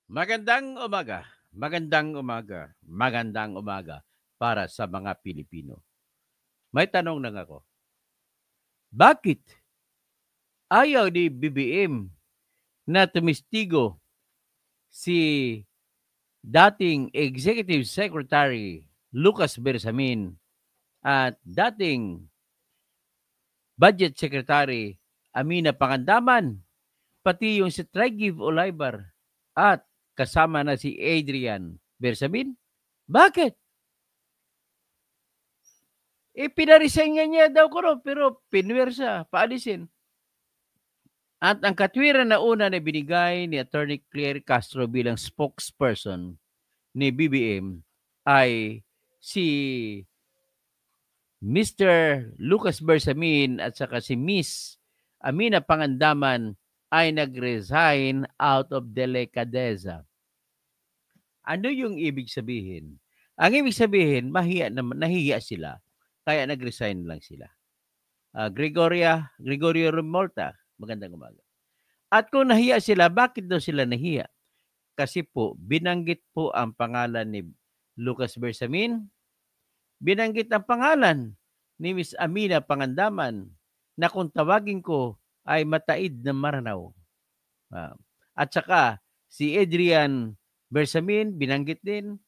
Magandang umaga, magandang umaga, magandang umaga para sa mga Pilipino. May tanong lang ako. Bakit ayaw ni BBM na tumistigo si dating Executive Secretary Lucas Bersamin at dating Budget Secretary Amina Pangandaman, pati yung si Trygve Olaibar at kasama na si Adrian Bersamin? Bakit? Pinaresign nga niya daw ko pero pinwersa, paalisin. At ang katwiran na una na binigay ni Attorney Claire Castro bilang spokesperson ni BBM ay si Mr. Lucas Bersamin at saka si Miss Amina Pangandaman ay nag-resign out of delicadeza. Ano yung ibig sabihin? Ang ibig sabihin, nahihiya sila, kaya nag-resign lang sila. Gregorio Remolta, magandang umaga. At kung nahiya sila, bakit daw sila nahiya? Kasi po, binanggit po ang pangalan ni Lucas Bersamin, binanggit ang pangalan ni Miss Amina Pangandaman na kung tawagin ko ay mataid na maranaw. At saka si Adrian Bersamin, binanggit din,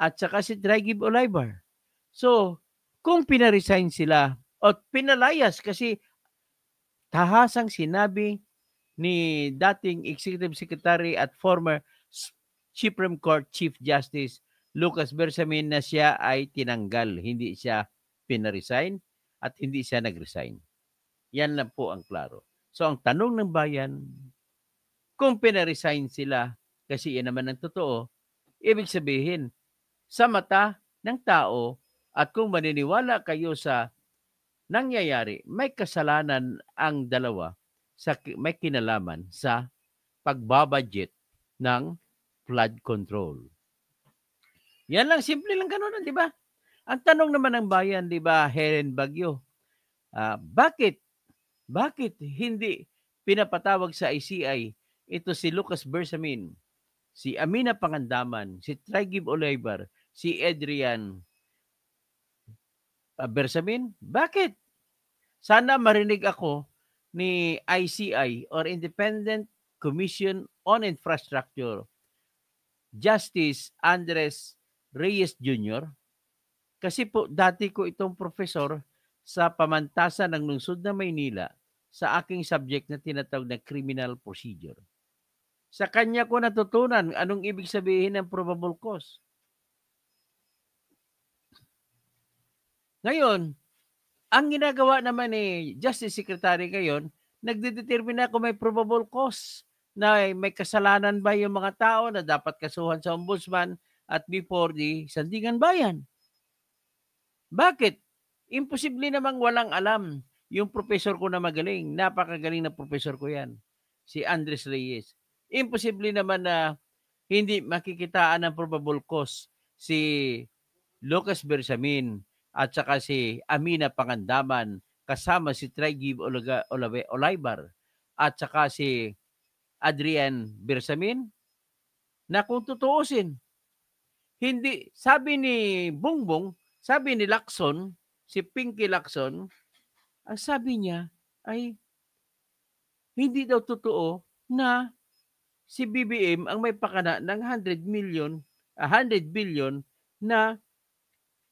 at saka si Trygve Olaibar. So, kung pinaresign sila o pinalayas kasi tahasang sinabi ni dating Executive Secretary at former Supreme Court Chief Justice Lucas Bersamin na siya ay tinanggal, hindi siya pinaresign at hindi siya nag-resign. Yan lang po ang klaro. So ang tanong ng bayan, kung pinaresign sila, kasi yan naman ang totoo, ibig sabihin, sa mata ng tao at kung maniniwala kayo sa nangyayari, may kasalanan ang dalawa may kinalaman sa pagbabudget ng flood control. Yan lang, simple lang ganun, di ba? Ang tanong naman ng bayan, di ba, Heren Bagyo, bakit hindi pinapatawag sa ICI ito si Lucas Bersamin, si Amina Pangandaman, si Trygve Olaibar, si Adrian Bersamin? Bakit? Sana marinig ako ni ICI or Independent Commission on Infrastructure, Justice Andres Reyes Jr. Kasi po dati ko itong profesor sa pamantasan ng lungsod ng Maynila sa aking subject na tinatawag na criminal procedure. Sa kanya ko natutunan anong ibig sabihin ng probable cause. Ngayon, ang ginagawa naman ni Justice Secretary ngayon, nagdedetermine na kung may probable cause na may kasalanan ba yung mga tao na dapat kasuhan sa ombudsman at before the Sandigan Bayan. Bakit? Imposible namang walang alam yung professor ko na magaling. Napakagaling na professor ko yan. Si Andres Reyes. Imposible naman na hindi makikitaan ng probable cause si Lucas Bersamin at saka si Amina Pangandaman kasama si Trygve Olaibar at saka si Adrian Bersamin na kung tutuusin, hindi, sabi ni Bongbong, sabi ni Lacson, si Pinky Lacson, ang sabi niya ay hindi daw totoo na si BBM ang may pakana ng 100 billion na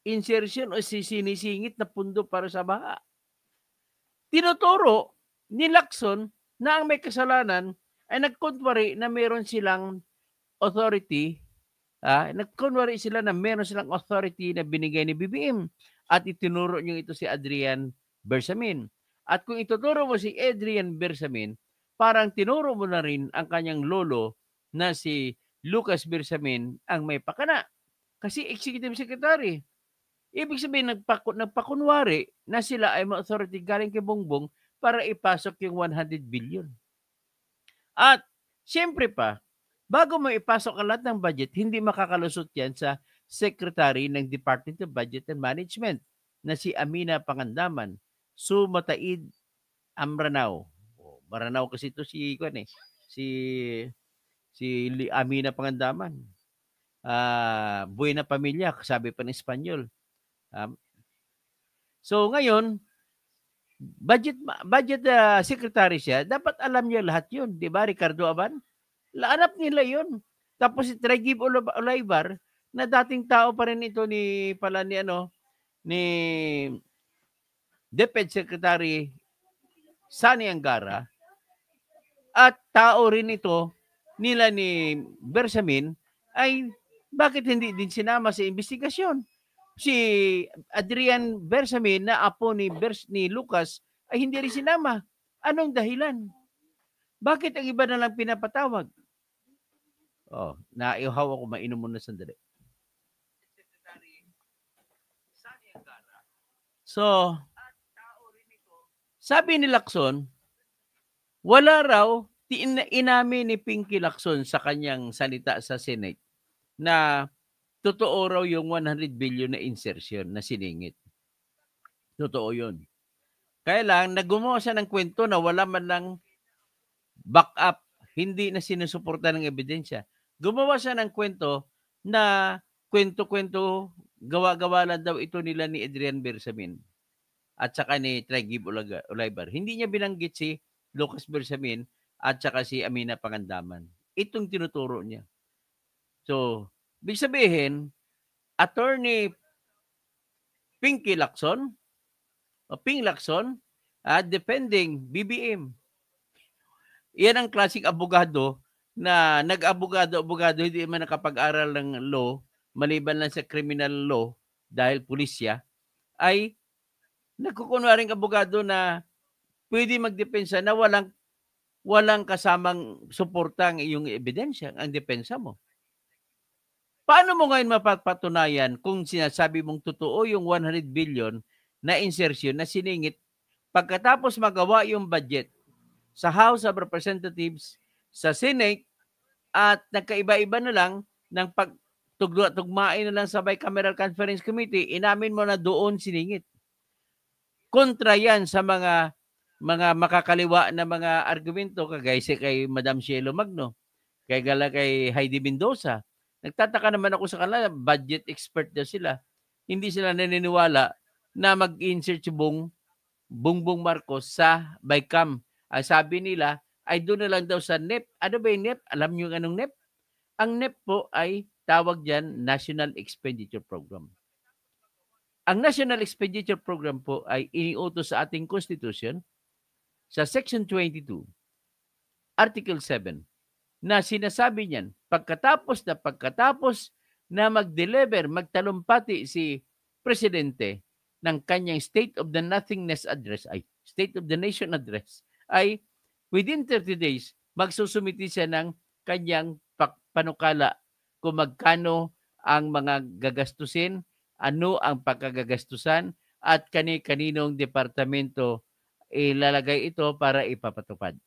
insertion o sinisingit na pundo para sa baha. Tinuturo ni Lacson na ang may kasalanan ay nagkunwari na meron silang authority, nagkunwari sila na meron silang authority na binigay ni BBM at itinuro niyo ito si Adrian Bersamin. At kung ituturo mo si Adrian Bersamin, parang tinuro mo na rin ang kanyang lolo na si Lucas Bersamin ang may pakana. Kasi executive secretary. Ibig sabihin, nagpakunwari na sila ay authority galing kay Bongbong para ipasok yung 100 billion. At siyempre pa, bago mo ipasok ang lahat ng budget, hindi makakalusot yan sa Secretary ng Department of Budget and Management na si Amina Pangandaman. Mataid Amranaw. Maranaw kasi ito si si Amina Pangandaman. Buena Pamilya, sabi pa ng Espanyol. So ngayon, budget secretary siya, dapat alam niya lahat yun. Di ba, Ricardo Aban? Laanap nila yun. Tapos si Tragib Olaybar, na dating tao pa rin ito ni DepEd Secretary Sani Angara, at tao rin ito nila ni Bersamin, ay bakit hindi din sinama sa investigasyon? Si Adrian Bersamin na apo ni Lucas ay hindi rin sinama. Anong dahilan? Bakit ang iba na lang pinapatawag? Naihaw ako, mainom muna sandali. So, sabi ni Lacson, wala raw, inamin ni Pinky Lacson sa kanyang salita sa Senate na totoo raw yung 100 billion na insertion na siningit. Totoo yun. Kaya lang, naggumawa siya ng kwento na wala man lang backup, hindi na sinusuporta ng ebidensya. Gumawa siya ng kwento na kwento-kwento, gawa-gawa lang daw ito nila ni Adrian Bersamin at saka ni Tragib Olaybar. Hindi niya binanggit si Lucas Bersamin at saka si Amina Pangandaman. Itong tinuturo niya. So, ibig sabihin, Attorney Pinky Lacson, o Ping Lacson, defending BBM. Yan ang klaseng abogado na nag-abogado, hindi man nakapag-aral ng law, maliban lang sa criminal law dahil pulisya, ay nagkukunwaring abogado na pwede magdepensa na walang kasamang suporta ang iyong ebidensya, ang depensa mo. Paano mo ngayon mapapatunayan kung sinasabi mong totoo yung 100 billion na insertion na siningit pagkatapos magawa yung budget sa House of Representatives, sa Senate, at nagkaiba-iba na lang ng pagtugmain na lang sa Bicameral Conference Committee, inamin mo na doon siningit. Kontra yan sa mga makakaliwa na mga argumento kagaya kay Madam Cielo Magno, kay Heidi Mendoza. Nagtataka naman ako sa kanila, budget expert daw sila. Hindi sila naniniwala na mag-insert si Bongbong Marcos sa BICAM. Ang sabi nila ay doon na lang daw sa NEP. Ano ba yung NEP? Alam niyo anong NEP? Ang NEP po ay tawag dyan National Expenditure Program. Ang National Expenditure Program po ay iniutos sa ating Constitution sa Section 22, Article 7, na sinasabi niyan, pagkatapos na mag-deliver, magtalumpati si Presidente ng kanyang State of the Nothingness Address, State of the Nation Address, ay within 30 days, magsusumiti siya ng kanyang panukala kung magkano ang mga gagastusin, ano ang pagkagagastusan, at kaninong departamento ilalagay ito para ipapatupad.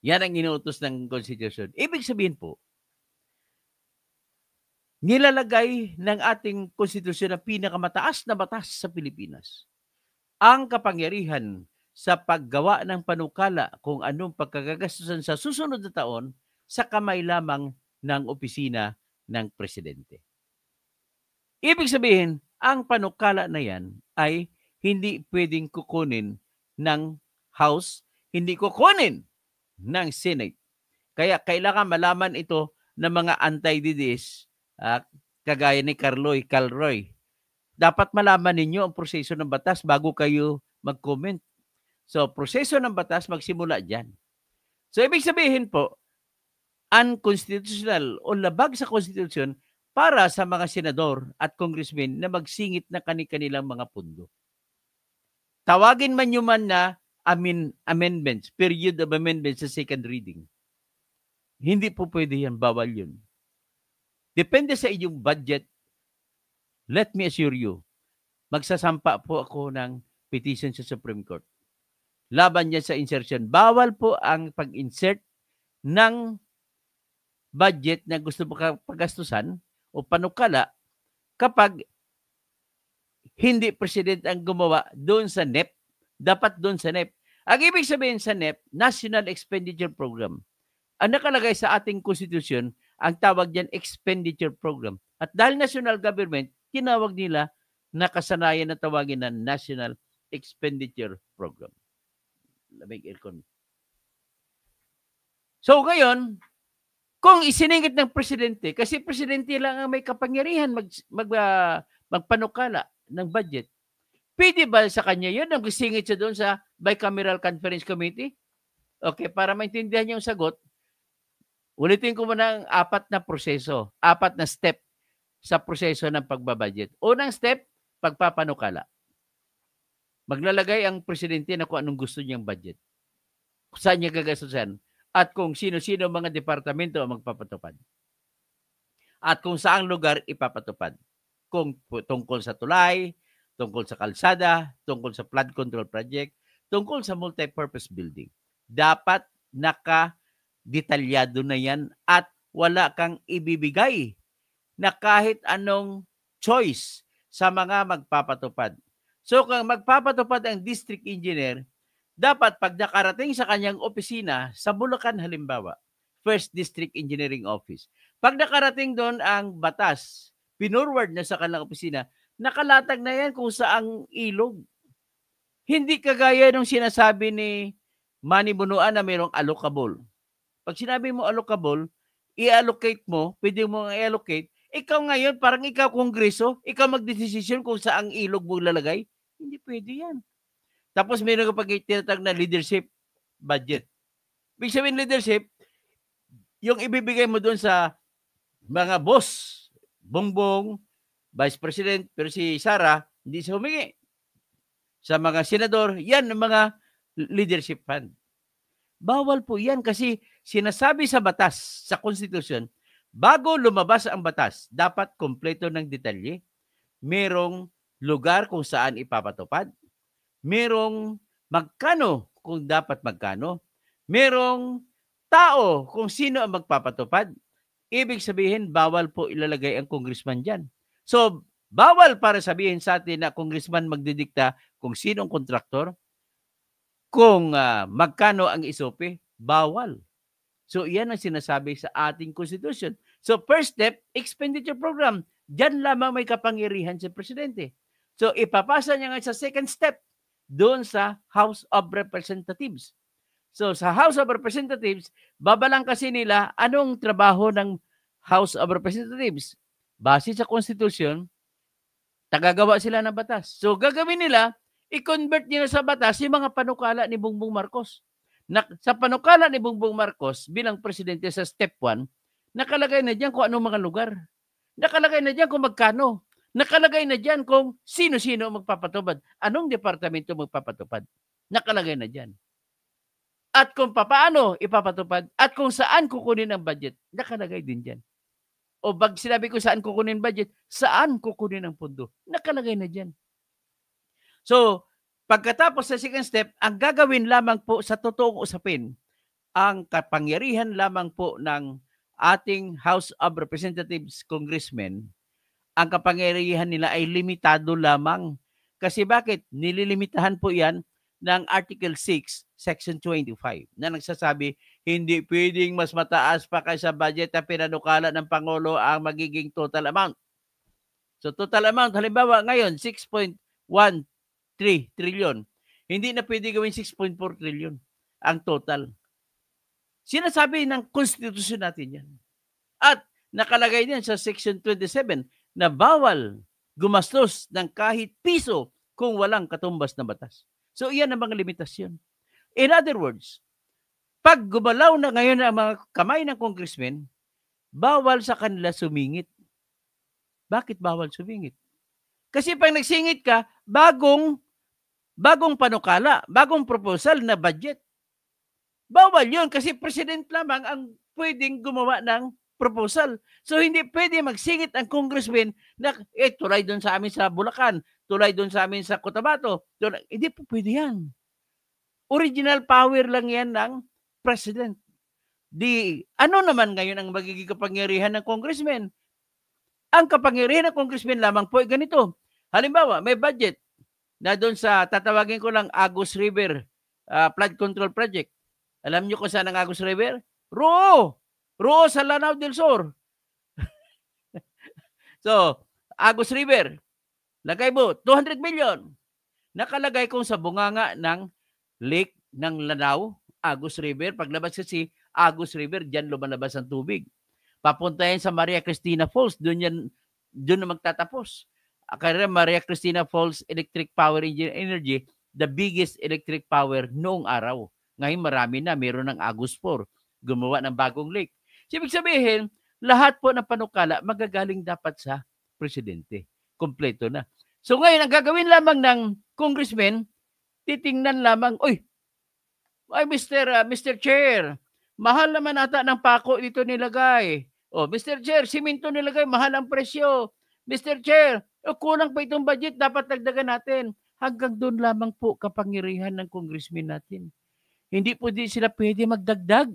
Yan ang inuutos ng Constitution. Ibig sabihin po, nilalagay ng ating Constitution na pinakamataas na batas sa Pilipinas ang kapangyarihan sa paggawa ng panukala kung anong pagkagagastusan sa susunod na taon sa kamay lamang ng opisina ng Presidente. Ibig sabihin, ang panukala na yan ay hindi pwedeng kukunin ng House, hindi kukunin ng Senate. Kaya kailangan malaman ito ng mga anti-DDS, kagaya ni Calroy. Dapat malaman ninyo ang proseso ng batas bago kayo mag-comment. So, proseso ng batas magsimula dyan. So, ibig sabihin po, unconstitutional o labag sa Constitution para sa mga senador at congressmen na magsingit na kanilang mga pundo. Tawagin man nyo man na amendments, period of amendments sa second reading. Hindi po pwede yan, bawal yun. Depende sa inyong budget. Let me assure you, magsasampa po ako ng petition sa Supreme Court. Laban niya sa insertion. Bawal po ang pag-insert ng budget na gusto mo pagastusan o panukala kapag hindi president ang gumawa doon sa NEP. Dapat doon sa NEP. Ang ibig sabihin sa NEP, National Expenditure Program. Ang nakalagay sa ating konstitusyon, ang tawag diyan expenditure program. At dahil national government, tinawag nila nakasanayan na tawagin na National Expenditure Program. Lamig aircon. So ngayon, kung isiningit ng presidente, kasi presidente lang ang may kapangyarihan magpanukala ng budget, pwede ba sa kanya yun ang isingit siya doon sa Bicameral Conference Committee? Okay, para maintindihan yung sagot, ulitin ko muna ang 4 na proseso, 4 na step sa proseso ng pagbabudget. Unang step, pagpapanukala. Maglalagay ang presidente na kung anong gusto niyang budget. Kung saan niya gagastusan. At kung sino-sino mga departamento ang magpapatupad. At kung saang lugar ipapatupad. Kung tungkol sa tulay, tungkol sa kalsada, tungkol sa flood control project, tungkol sa multi-purpose building. Dapat naka-detalyado na yan at wala kang ibibigay na kahit anong choice sa mga magpapatupad. So kung magpapatupad ang district engineer, dapat pag nakarating sa kanyang opisina, sa Bulacan halimbawa, First District Engineering Office, pag nakarating doon ang batas, pinurward na sa kanilang opisina, nakalatag na yan kung saang ilog. Hindi kagaya nung sinasabi ni Manny Bunuan na mayroong allocable. Pag sinabi mo allocable, i-allocate mo, pwede mo i-allocate, ikaw ngayon, parang ikaw kongreso, ikaw magdesisyon kung saang ilog mo lalagay. Hindi pwede yan. Tapos mayroon kapag tinatag na leadership budget. Ibig sabihin leadership, yung ibibigay mo doon sa mga boss, Bongbong, Vice President, pero si Sara, hindi siya humingi. Sa mga senador, yan ang mga leadership fund. Bawal po yan kasi sinasabi sa batas, sa konstitusyon, bago lumabas ang batas, dapat kompleto ng detalye. Merong lugar kung saan ipapatupad. Merong magkano kung dapat magkano. Merong tao kung sino ang magpapatupad. Ibig sabihin, bawal po ilalagay ang congressman dyan. So, bawal para sabihin sa atin na congressman magdidikta kung sinong kontraktor, kung magkano ang isope, bawal. So, iyan ang sinasabi sa ating konstitusyon. So, first step, expenditure program. Diyan lamang may kapangyarihan si Presidente. So, ipapasa niya nga sa second step, doon sa House of Representatives. So sa House of Representatives, babalang kasi nila anong trabaho ng House of Representatives. Base sa Constitution, tagagawa sila ng batas. So gagawin nila, i-convert nila sa batas yung mga panukala ni Bongbong Marcos. Sa panukala ni Bongbong Marcos bilang presidente sa step 1, nakalagay na diyan kung anong mga lugar. Nakalagay na diyan kung magkano. Nakalagay na diyan kung sino-sino magpapatupad. Anong departamento magpapatupad? Nakalagay na diyan. At kung paano ipapatupad at kung saan kukunin ang budget, nakalagay din diyan. O pag sinabi ko saan kukunin budget, saan kukunin ang pondo? Nakalagay na diyan. So, pagkatapos sa second step, ang gagawin lamang po sa totoong usapin, ang kapangyarihan lamang po ng ating House of Representatives congressmen, ang kapangyarihan nila ay limitado lamang. Kasi bakit? Nililimitahan po yan ng Article 6, Section 25 na nagsasabi, hindi pwedeng mas mataas pa kaysa budget na pinanukala ng Pangulo ang magiging total amount. So total amount, halimbawa ngayon, 6.13 trillion. Hindi na pwede gawin 6.4 trillion ang total. Sinasabi ng konstitusyon natin yan. At nakalagay din sa Section 27 na bawal gumastos ng kahit piso kung walang katumbas na batas. So, iyan ang mga limitasyon. In other words, pag gumalaw na ngayon ang mga kamay ng congressmen, bawal sa kanila sumingit. Bakit bawal sumingit? Kasi pag nagsingit ka, bagong panukala, bagong proposal na budget. Bawal yun kasi president lamang ang pwedeng gumawa ng proposal. So hindi pwede magsingit ang congressman na tulay doon sa amin sa Bulacan, tulay doon sa amin sa Cotabato. Hindi po pwede yan. Original power lang yan ng president. Ano naman ngayon ang magiging kapangyarihan ng congressman? Ang kapangyarihan ng congressman lamang po ay ganito. Halimbawa, may budget na doon sa, tatawagin ko lang, Agus River Flood Control Project. Alam niyo kung saan ang Agus River? Roo sa Lanao del Sur. So, Agus River, lagay mo, 200 million. Nakalagay kung sa bunganga ng lake ng Lanao, Agus River. Paglabas kasi Agus River, diyan lumalabas ang tubig. Papunta yan sa Maria Cristina Falls, doon na magtatapos. Kaya Maria Cristina Falls Electric Power Energy, the biggest electric power noong araw. Ngayon marami na, meron ng Agus 4, gumawa ng bagong lake. Ibig sabihin, lahat po ng panukala magagaling dapat sa presidente. Kompleto na. So ngayon, ang gagawin lamang ng congressman, titingnan lamang, ay Mr. Chair, mahal naman ata ng pako dito nilagay. Mr. Chair, simento nilagay, mahal ang presyo. Mr. Chair, kulang pa itong budget, dapat dagdagan natin. Hanggang doon lamang po kapangyarihan ng congressman natin. Hindi po din sila pwede magdagdag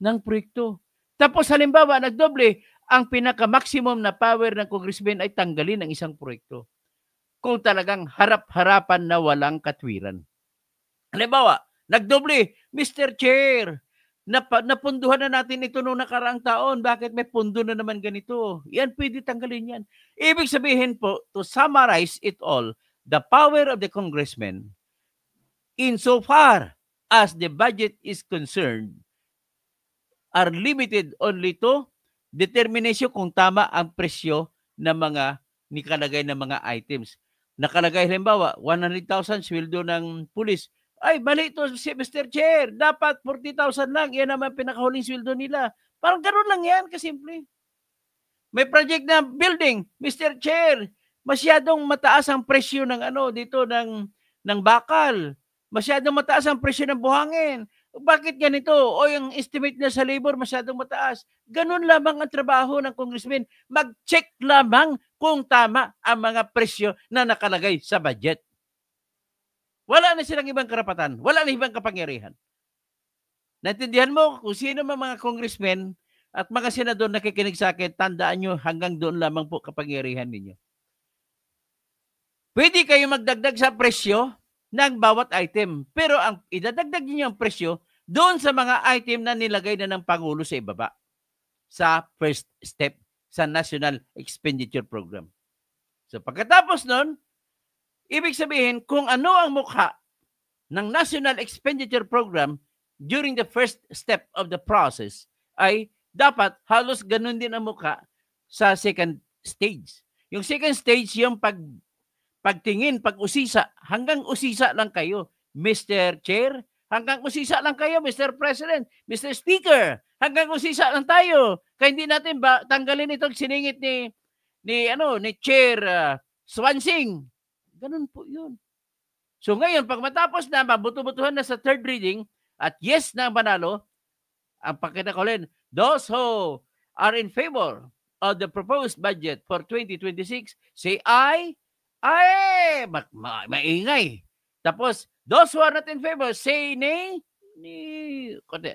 ng proyekto. Tapos halimbawa, nagdoble, ang pinaka-maximum na power ng congressman ay tanggalin ang isang proyekto. Kung talagang harap-harapan na walang katwiran. Halimbawa, nagdoble, Mr. Chair, napunduhan na natin ito noong nakaraang taon. Bakit may pundo na naman ganito? Yan, pwede tanggalin yan. Ibig sabihin po, to summarize it all, the power of the congressman, insofar as the budget is concerned, are limited only to determination kung tama ang presyo ng mga nikalagay na mga items. Nakalagay halimbawa, 100,000 sweldo ng pulis. Ay, mali ito si Mr. Chair. Dapat 40,000 lang. Yan naman pinakahuling sweldo nila. Parang gano'n lang yan, kasimple. May project na building. Mr. Chair, masyadong mataas ang presyo ng dito ng bakal. Masyadong mataas ang presyo ng buhangin. Bakit ganito? Yung estimate na sa labor masyadong mataas. Ganun lamang ang trabaho ng congressman. Mag-check lamang kung tama ang mga presyo na nakalagay sa budget. Wala na silang ibang karapatan. Wala na ibang kapangyarihan. Naintindihan mo kung sino mga congressmen at mga senador nakikinig sa akin, tandaan nyo hanggang doon lamang po kapangyarihan ninyo. Pwede kayo magdagdag sa presyo ng bawat item. Pero ang idadagdag niyo ang presyo doon sa mga item na nilagay na ng Pangulo sa ibaba. Sa first step sa National Expenditure Program. So pagkatapos nun, ibig sabihin kung ano ang mukha ng National Expenditure Program during the first step of the process ay dapat halos ganun din ang mukha sa second stage. Yung second stage, yung pagtingin, pag-usisa, hanggang usisa lang kayo, Mr. Chair, hanggang usisa lang kayo, Mr. President, Mr. Speaker, hanggang usisa lang tayo. Kaya hindi natin tanggalin itong siningit ni Chair Swansing. Ganun po yun. So ngayon, pag matapos na, mabuto-butuhan na sa third reading, at yes na manalo, ang pakinakulin, those who are in favor of the proposed budget for 2026, say aye. Ay, maingay. Tapos, those who are not in favor, say nay.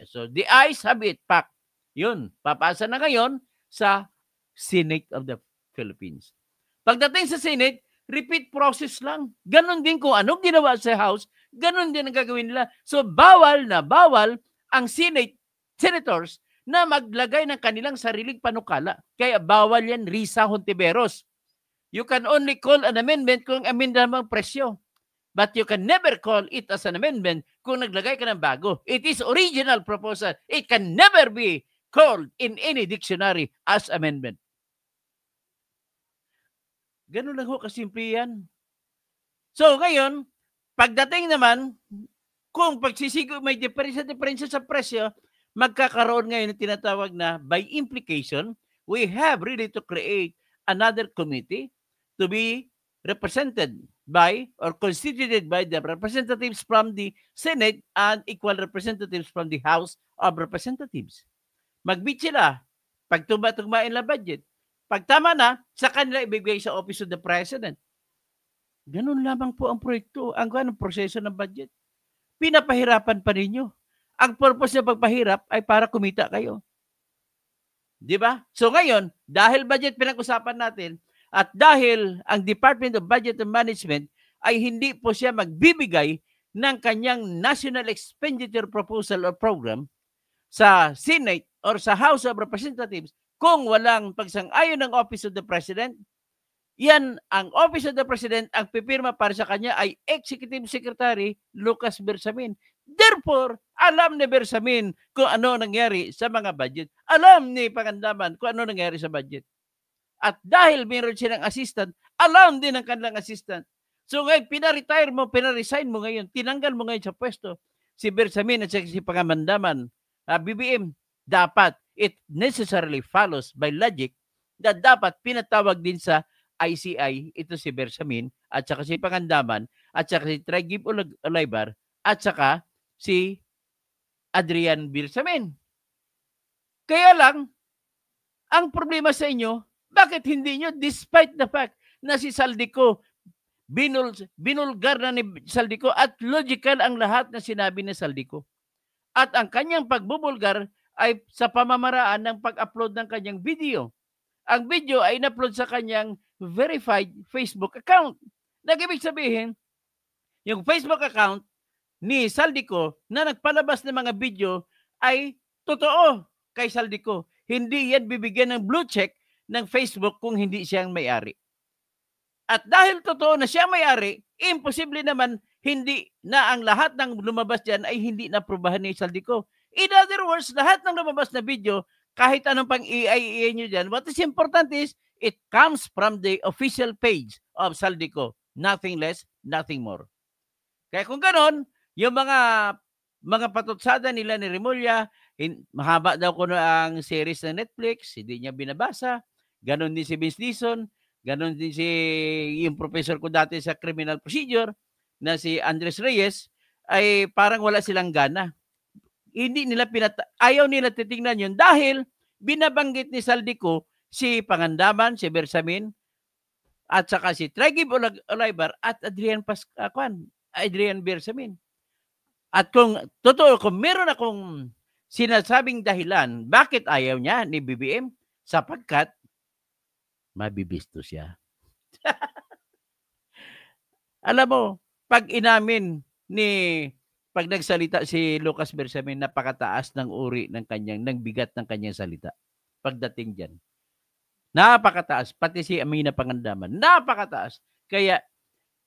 So, the ayes have it, pak. Yun, papasa na ngayon sa Senate of the Philippines. Pagdating sa Senate, repeat process lang. Ganon din kung anong ginawa sa House, ganon din ang gagawin nila. So, bawal ang senators na maglagay ng kanilang sariling panukala. Kaya bawal yan, Risa Hontiveros. You can only call an amendment kung amenda ang presyo. But you can never call it as an amendment kung naglagay ka ng bago. It is original proposal. It can never be called in any dictionary as amendment. Ganun lang ho kasimple yan. So ngayon, pagdating naman, kung pagsisigo may diferensya sa presyo, magkakaroon ngayon ng tinatawag na by implication, we have really to create another committee to be represented by or constituted by the representatives from the Senate and equal representatives from the House of Representatives. Mag-meet sila pag tugma-tugmain na budget. Pag tama na, sa kanila ibigay sa Office of the President. Ganun lamang po ang proyekto, ang proseso ng budget. Pinapahirapan pa ninyo. Ang purpose ng pagpahirap ay para kumita kayo. Di ba? So ngayon, dahil budget pinag-usapan natin, at dahil ang Department of Budget and Management ay hindi po siya magbibigay ng kanyang National Expenditure Proposal or Program, sa Senate or sa House of Representatives kung walang pagsang-ayon ng Office of the President. Yan, ang Office of the President, ang pipirma para sa kanya ay Executive Secretary Lucas Bersamin. Therefore, alam ni Bersamin kung ano nangyari sa mga budget. Alam ni Pangandaman kung ano nangyari sa budget. At dahil meron silang assistant, alam din ng kanilang assistant. So ngayon, pinaresign mo ngayon, tinanggal mo ngayon sa pwesto si Bersamin at si Pangandaman, BBM, dapat, it necessarily follows by logic na dapat pinatawag din sa ICI, ito si Bersamin, at saka si Pangandaman, at saka si Tragib Olaybar, at saka si Adrian Bersamin. Kaya lang, ang problema sa inyo, bakit hindi nyo, despite the fact na si Saldico, binulgar na ni Saldico at logical ang lahat na sinabi ni Saldico. At ang kanyang pagbubulgar ay sa pamamaraan ng pag-upload ng kanyang video. Ang video ay in-upload sa kanyang verified Facebook account. Nag-ibig sabihin, yung Facebook account ni Saldico na nagpalabas ng mga video ay totoo kay Saldico. Hindi yan bibigyan ng blue check ng Facebook kung hindi siya ang may-ari. At dahil totoo na siya may-ari, imposible naman hindi na ang lahat ng lumabas dyan ay hindi naprubahan ni Saldico. In other words, lahat ng lumabas na video, kahit anong pang EIA nyo dyan, what is important is, it comes from the official page of Saldico. Nothing less, nothing more. Kaya kung ganon, yung mga patutsada nila ni Remulla, mahaba daw ko na ang series ng Netflix, hindi niya binabasa. Ganon din si Vince Dizon, ganon din yung professor ko dati sa criminal procedure, na si Andres Reyes, ay parang wala silang gana. Hindi nila ayaw nila titingnan yun dahil binabanggit ni Saldico si Pangandaman, si Bersamin, at saka si Tragib Olaybar at Adrian Bersamin. At kung totoo, kung meron akong sinasabing dahilan bakit ayaw niya ni BBM, sapagkat mabibisto siya. Alam mo, pag inamin pag nagsalita si Lucas Bersamin, napakataas ng uri ng bigat ng kanyang salita. Pagdating dyan. Napakataas. Pati si Amina Pangandaman. Napakataas. Kaya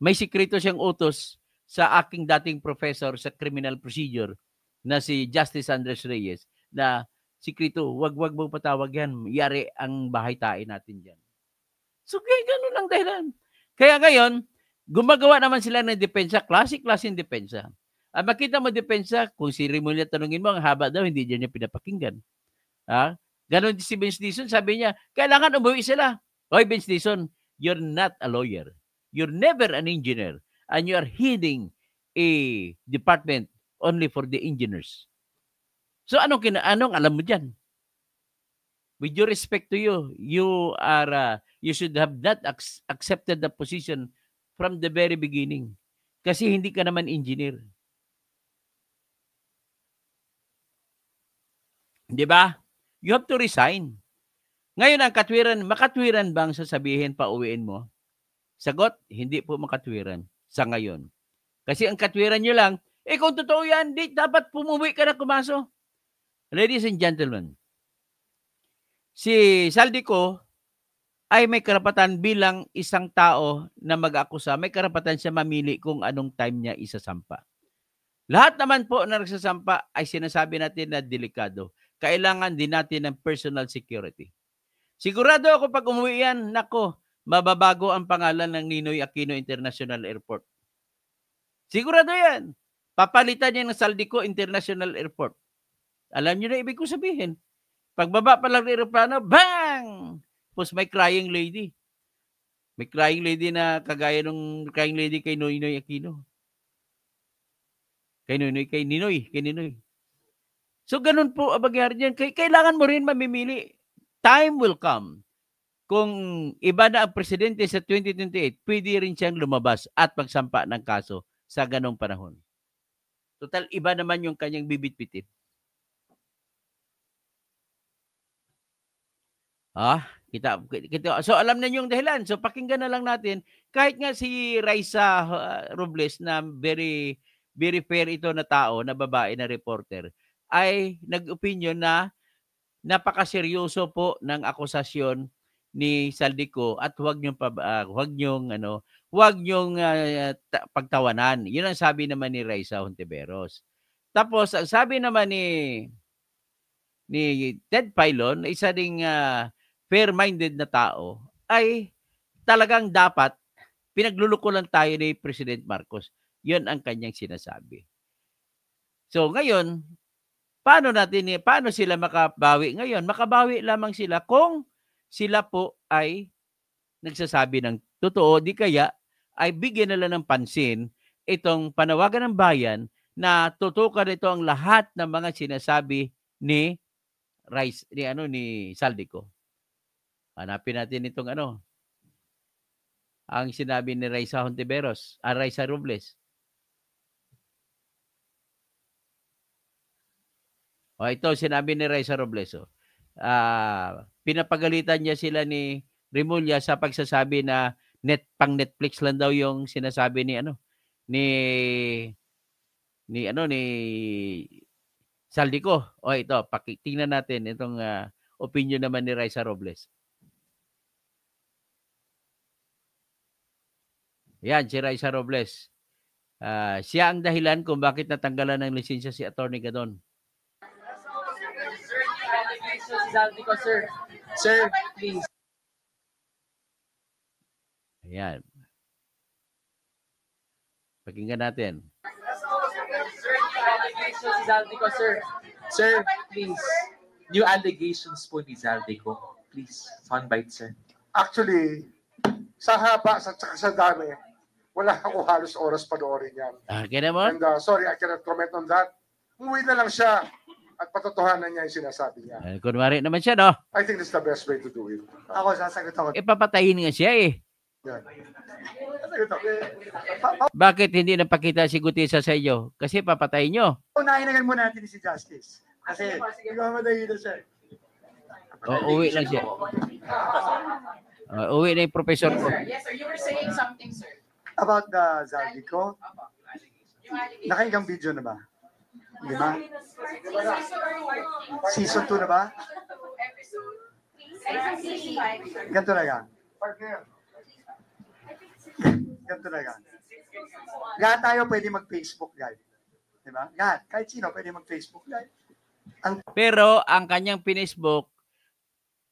may sikreto siyang utos sa aking dating professor sa criminal procedure na si Justice Andres Reyes na sikreto, wag mong patawag yan. Yari ang bahay tae natin dyan. So kaya ganun lang dahilan. Kaya ngayon, gumagawa naman sila ng depensa, classic-klaseng depensa. Makita mo depensa, kung si Remulla tanungin mo, ang haba daw, hindi niya pinapakinggan. Ganon si Vince Dizon, sabi niya, kailangan umuwi sila. Hoy, Vince Dizon, you're not a lawyer. You're never an engineer. And you are heading a department only for the engineers. So anong alam mo dyan? With due respect to you, you should have not accepted the position from the very beginning. Kasi hindi ka naman engineer. Di ba? You have to resign. Ngayon, makatwiran bang sasabihin pa uwiin mo? Sagot, hindi po makatwiran sa ngayon. Kasi ang katwiran nyo lang, kung totoo yan, dapat pumuwi ka na kumaso. Ladies and gentlemen, si Saldico ay may karapatan bilang isang tao na mag-akusa, may karapatan siya mamili kung anong time niya isasampa. Lahat naman po na nagsasampa ay sinasabi natin na delikado. Kailangan din natin ng personal security. Sigurado ako pag umuwi yan, nako, mababago ang pangalan ng Ninoy Aquino International Airport. Sigurado yan. Papalitan niya ng Saldico International Airport. Alam niyo na ibig ko sabihin. Pagbaba pa lang ng aeroplano, bang! Tapos may crying lady. May crying lady na kagaya ng crying lady kay Ninoy Aquino. Kay Ninoy. So, ganun po ang mangyari dyan. Kailangan mo rin mamimili. Time will come. Kung iba na ang presidente sa 2028, pwede rin siyang lumabas at magsampa ng kaso sa ganung panahon. Total, iba naman yung kanyang bibit-bitit. So, alam na yung dahilan. So, pakinggan na lang natin. Kahit nga si Raisa Robles na very, very fair ito na tao, na babae na reporter, ay nag-opinion na napakaseryoso po ng akusasyon ni Saldico at huwag niyong pagtawanan. 'Yun ang sabi naman ni Raisa Hontiveros. Tapos ang sabi naman ni Ted Filon, isa ding fair-minded na tao, ay talagang dapat pinagluluko lang tayo ni President Marcos. 'Yun ang kanyang sinasabi. So ngayon, paano sila makabawi ngayon? Makabawi lamang sila kung sila po ay nagsasabi ng totoo, di kaya ay bigyan nila ng pansin itong panawagan ng bayan na tutukan ito ang lahat ng mga sinasabi ni Saldico. Hanapin natin itong ang sinabi ni Raisa Hontiveros, Raisa Robles. Ito sinabi ni Raisa Robles. Pinapagalitan niya sila ni Remulla sa pagsasabi na pang Netflix lang daw yung sinasabi ni Saldico. Ito, tingnan natin itong opinion naman ni Raisa Robles. Yan, si Raisa Robles. Siya ang dahilan kung bakit natanggalan ng lisensya si Atty. Gadon. Saldico, sir. Sir, please. Ayan. Pakinggan natin. Saldico, sir. Sir, please. New allegations po ni Saldico. Please, soundbite, sir. Actually, sa haba, sa dami, wala ako halos oras panoorin yan. Kaya mo? And sorry, I cannot comment on that. Umuwi na lang siya at patotohanan niya yung sinasabi niya. Kunwari naman siya, no? I think that's the best way to do it. Ako, sasagot ako. Papatayin nga siya eh. Yan. Bakit hindi napakita si Gutierrez sa inyo? Kasi papatayin nyo. Unahin muna natin si Justice. Kasi, nagmamadayin na siya. Uwi lang siya. Uwi na yung professor ko. Yes, sir. You were saying something, sir. About the Saldico, nakailang video na ba? 5? Season 2 na ba? Ganito na yan. Ganito na yan. Lahat tayo pwede mag-Facebook live. Diba? Lahat. Kahit sino pwede mag-Facebook live. Pero ang kanyang Facebook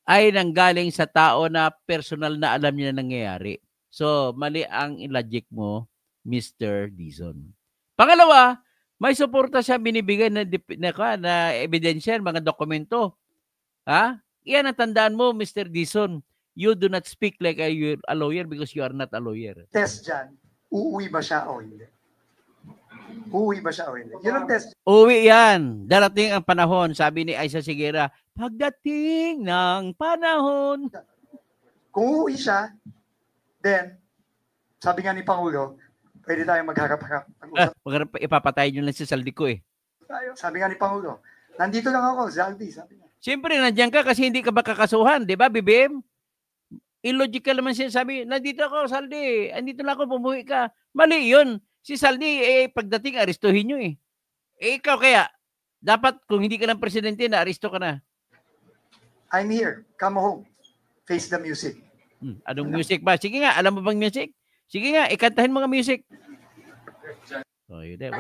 ay nanggaling sa tao na personal na alam niya na nangyayari. So, mali ang logic mo, Mr. Dizon. Pangalawa, may suporta siya binibigay na ebidensya, mga dokumento. Iyan ang tandaan mo, Mr. Dizon. You do not speak like a lawyer because you are not a lawyer. Test dyan, uuwi ba siya o hindi? Uuwi ba siya o hindi? Yun ang test. Uuwi yan. Darating ang panahon, sabi ni Aisa Sigera, pagdating ng panahon. Kung uuwi siya, then, sabi nga ni Pangulo, pwede tayong magharap-harap. Ipapatay nyo lang si Saldico eh. Sabi nga ni Pangulo, nandito lang ako, Zaldi, sabi niya. Siyempre, nandiyan ka kasi hindi ka ba kakasuhan, di ba, BBM? Illogical naman siya sabi, nandito ako, Saldi, andito lang ako, bumuwi ka. Mali yun. Si Saldi, pagdating, aristuhin nyo eh. Ikaw kaya, dapat kung hindi ka ng presidente, na-aristo ka na. I'm here, come home, face the music. Anong music ba? Sige nga, alam mo bang music? Sige nga, ikantahin mga music. Yun eh,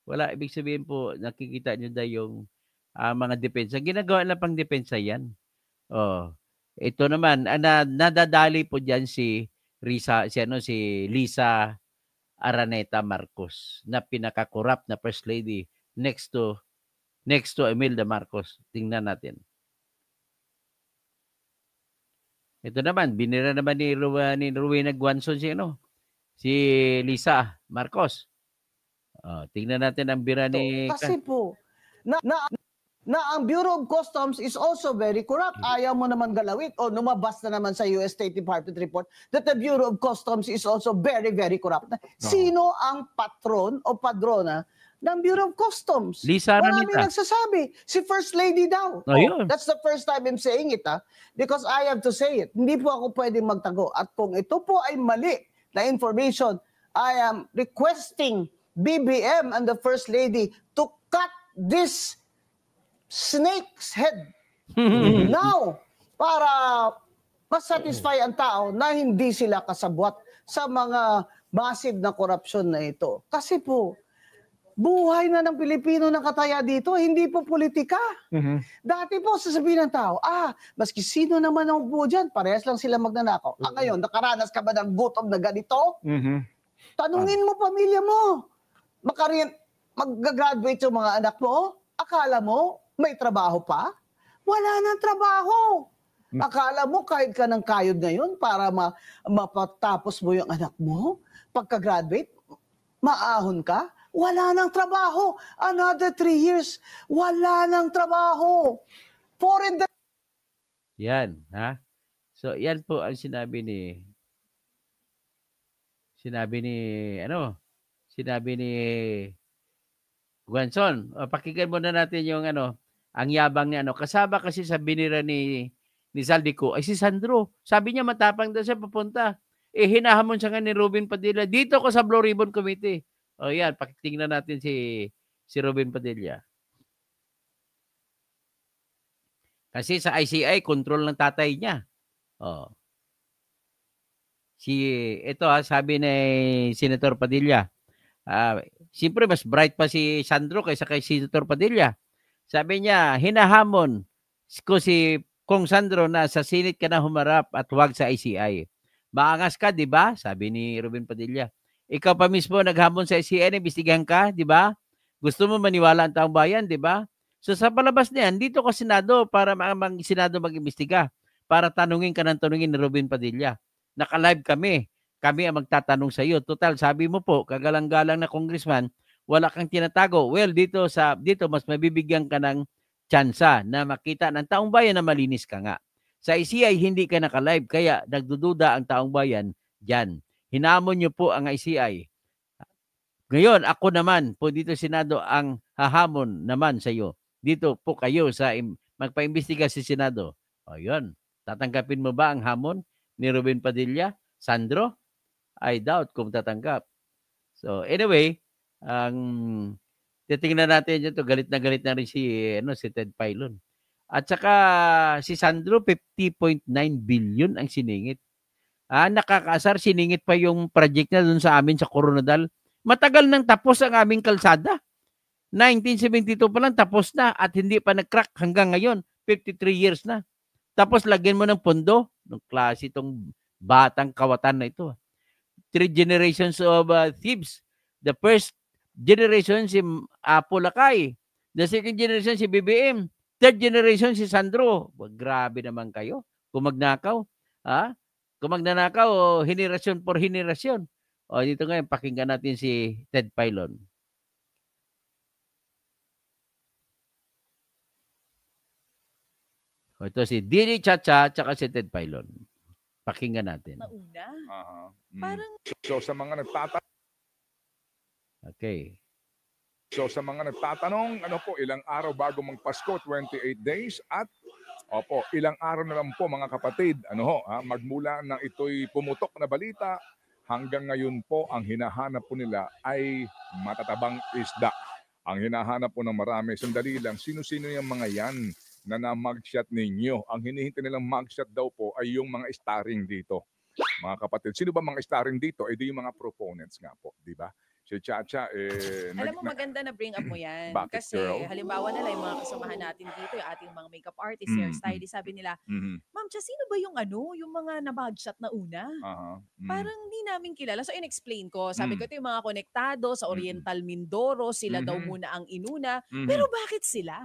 wala. Ibig sabihin po, nakikita nyo na yung mga depensa. Ginagawa lang pang depensa yan. Ito naman, nadadali po dyan si Lisa Araneta Marcos na pinaka-corrupt na First Lady next to Imelda Marcos. Tingnan natin. Ito naman, binira naman ni Rowena Guanzon si Lisa Marcos. Tingnan natin ang bira ni... Kasi po, na ang Bureau of Customs is also very corrupt. Ayaw mo naman galawin. O lumabas na naman sa US State Department report that the Bureau of Customs is also very, very corrupt. Sino ang patron o padrona ng Bureau of Customs? Lisa Araneta. Marami nagsasabi. Si First Lady daw. That's the first time I'm saying it, because I have to say it. Hindi po ako pwedeng magtago. At kung ito po ay mali na information, I am requesting BBM and the First Lady to cut this snake's head now para masatisfy ang tao na hindi sila kasabwat sa mga massive na korupsyon na ito. Kasi po, buhay na ng Pilipino na kataya dito, hindi po politika. Dati po, sasabihin ng tao, maski sino naman ang upo dyan, parehas lang sila magnanakaw. Ngayon, nakaranas ka ba ng gutom na ganito? Tanungin mo pamilya mo. Mag-graduate yung mga anak mo? Akala mo, may trabaho pa? Wala nang trabaho. Akala mo, kahit ka ng kayod ngayon para mapatapos mo yung anak mo? Pagka-graduate, maahon ka? Wala nang trabaho. Another 3 years, wala nang trabaho. Foreign Yan, ha? So, yan po ang sinabi ni Guanzon. Pakinggan muna natin yung ang yabang ni kasama kasi sa binira ni Zaldico ay si Sandro. Sabi niya matapang daw siya papunta. Hinahamon siya nga ni Robin Padilla. Dito ko sa Blue Ribbon Committee. O yan, pakitingnan natin si Robin Padilla. Kasi sa ICI, control ng tatay niya. Oh. Sabi ni Senator Padilla. Siyempre, mas bright pa si Sandro kaysa kay Senator Padilla. Sabi niya, hinahamon ko si Kong Sandro na sa Senate ka na humarap at huwag sa ICI. Maangas ka, di ba? Sabi ni Robin Padilla. Ikaw pa mismo naghamon sa ICI, imbestigahan ka, di ba? Gusto mo maniwala ang taong bayan, di ba? So sa palabas niyan, dito ka Senado para Senado mag-imbestiga. Para tanungin ka ng tanungin ni Robin Padilla. Naka-live kami. Kami ang magtatanong sa iyo. Total, sabi mo po, kagalang-galang na congressman, wala kang tinatago. Well, dito mas mabibigyan ka ng tsansa na makita ng taong bayan na malinis ka nga. Sa ICI, hindi ka naka-live, kaya nagdududa ang taong bayan dyan. Hinamon niyo po ang ICI. Ngayon, ako naman po dito Senado ang hahamon naman sa iyo. Dito po kayo sa magpaimbestiga sa Senado. O yun, tatanggapin mo ba ang hamon ni Robin Padilla? Sandro? I doubt kung tatanggap. So anyway, titingnan natin ito, galit na rin si Ted Filon. At saka si Sandro, 50.9 billion ang siningit. Nakakaasar, siningit pa yung project na dun sa amin sa Coronadal. Matagal nang tapos ang aming kalsada. 1972 pa lang tapos na at hindi pa nag-crack hanggang ngayon. 53 years na. Tapos lagyan mo ng pondo. Ng klase itong batang kawatan na ito. 3 generations of thieves. The first generation si Pulakay. The second generation si BBM. Third generation si Sandro. Grabe naman kayo. Kung magnakaw. Kung magnanakaw, henerasyon por henerasyon. O dito ngayon, pakinggan natin si Ted Filon. O ito si Didi Chacha tsaka si Ted Filon. Pakinggan natin. Mauna? Parang... So sa mga nagtatanong, okay. So sa mga nagtatanong, ilang araw bago magpasko, 28 days at ilang araw na lang po mga kapatid, magmula nang ito'y pumutok na balita, hanggang ngayon po ang hinahanap po nila ay matatabang isda. Ang hinahanap po ng marami, sandali lang, sino-sino yung mga yan na na-mugshot ninyo? Ang hinihintay nilang mugshot daw po ay yung mga starring dito. Mga kapatid, sino ba mga starring dito? Di yung mga proponents nga po, di ba? Si Chacha, alam mo, maganda na bring up mo yan. Bakit, Kasi girl? halimbawa na lang yung mga kasamahan natin dito, yung ating mga makeup artist, hairstylist, sabi nila, Ma'am Cha, sino ba yung yung mga na-mugshot na una? Parang di namin kilala. So in-explain ko, sabi ko ito yung mga konektado sa Oriental Mindoro, sila daw muna ang inuna. Pero bakit sila?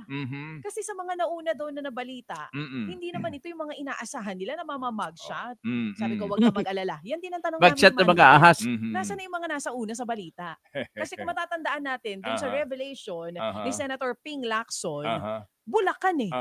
Kasi sa mga nauna daw na nabalita, hindi naman ito yung mga inaasahan nila na mamamugshot. Sabi ko, wag ka mag-alala. Yan din ang tanong Mugshot namin. na mga ahas. Nasaan na yung mga nasa una sa balita? Kasi kung matatandaan natin, dun sa revelation ni Senator Ping Lacson, Bulacan eh.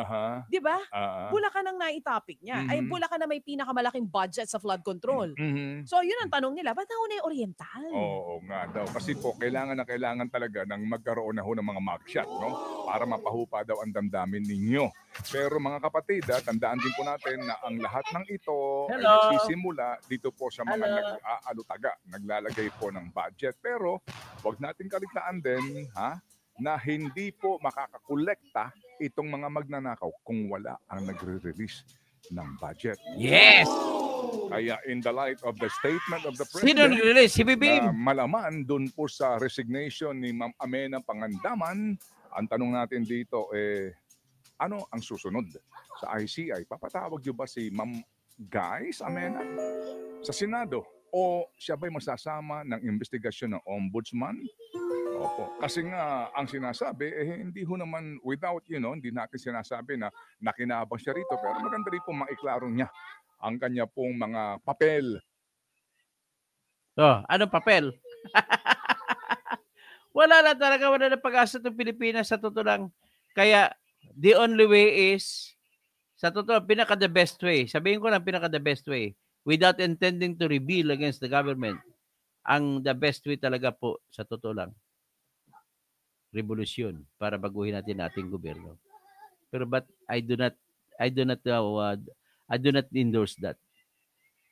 Di ba? Bulacan ang naitopic niya. Ay, Bulacan na may pinakamalaking budget sa flood control. So, yun ang tanong nila, ba't nauna yung Oriental? Oo nga daw. Kasi po, kailangan talaga ng magkaroon na ho ng mga mugshot, no? Para mapahupa daw ang damdamin ninyo. Pero mga kapatid, tandaan din po natin na ang lahat ng ito ay nagsisimula dito po sa mga nag-aalutaga, naglalagay po ng budget. Pero, wag natin kaligtaan din, na hindi po makakakolekta itong mga magnanakaw kung wala ang nagre-release ng budget. Yes! Kaya in the light of the statement of the Sino President, nag-release? Si na BBM. malaman doon po sa resignation ni Ma'am Amenah Pangandaman, ang tanong natin dito, ano ang susunod sa ICI? Papatawag niyo ba si Ma'am Guys Amenah sa Senado? O siya ba'y masasama ng investigasyon ng Ombudsman? Opo. Kasi nga, ang sinasabi, hindi ho naman without, hindi natin sinasabi na nakinabang siya rito. Pero maganda rin po maiklaro niya ang kanya pong mga papel. Anong papel? Wala na talaga, wala na pag-asa itong Pilipinas sa totoo lang. Kaya, the only way is, sa totoo, pinaka-the best way. Sabihin ko lang, pinaka-the best way. Without intending to rebel against the government, ang the best way talaga po, sa totoo lang, revolusyon para baguhin natin ating gobyerno. Pero but I do not endorse that.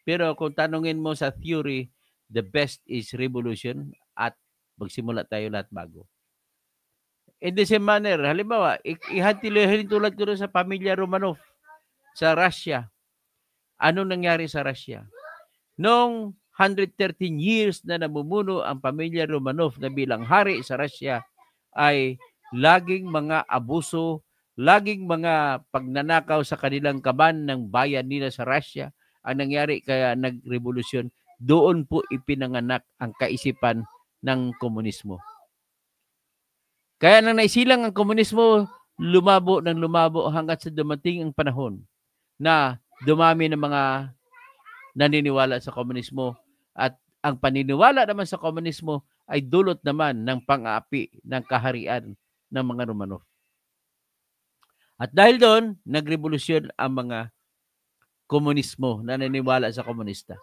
Pero kung tanungin mo sa theory, the best is revolution at magsimula tayo lahat bago. In the same manner, halimbawa, ihantilihin tulad ko sa pamilya Romanov sa Russia. Anong nangyari sa Russia? Noong 113 years na namumuno ang pamilya Romanov na bilang hari sa Russia, ay laging mga abuso, laging mga pagnanakaw sa kanilang kaban ng bayan nila sa Russia ang nangyari, kaya nagrevolusyon. Doon po ipinanganak ang kaisipan ng komunismo. Kaya nang naisilang ang komunismo, lumabo hanggat sa dumating ang panahon na dumami ng mga naniniwala sa komunismo, at ang paniniwala naman sa komunismo ay dulot naman ng pang-aapi ng kaharian ng mga Romanov. At dahil doon, nagrevolusyon ang mga komunismo na naniniwala sa komunista.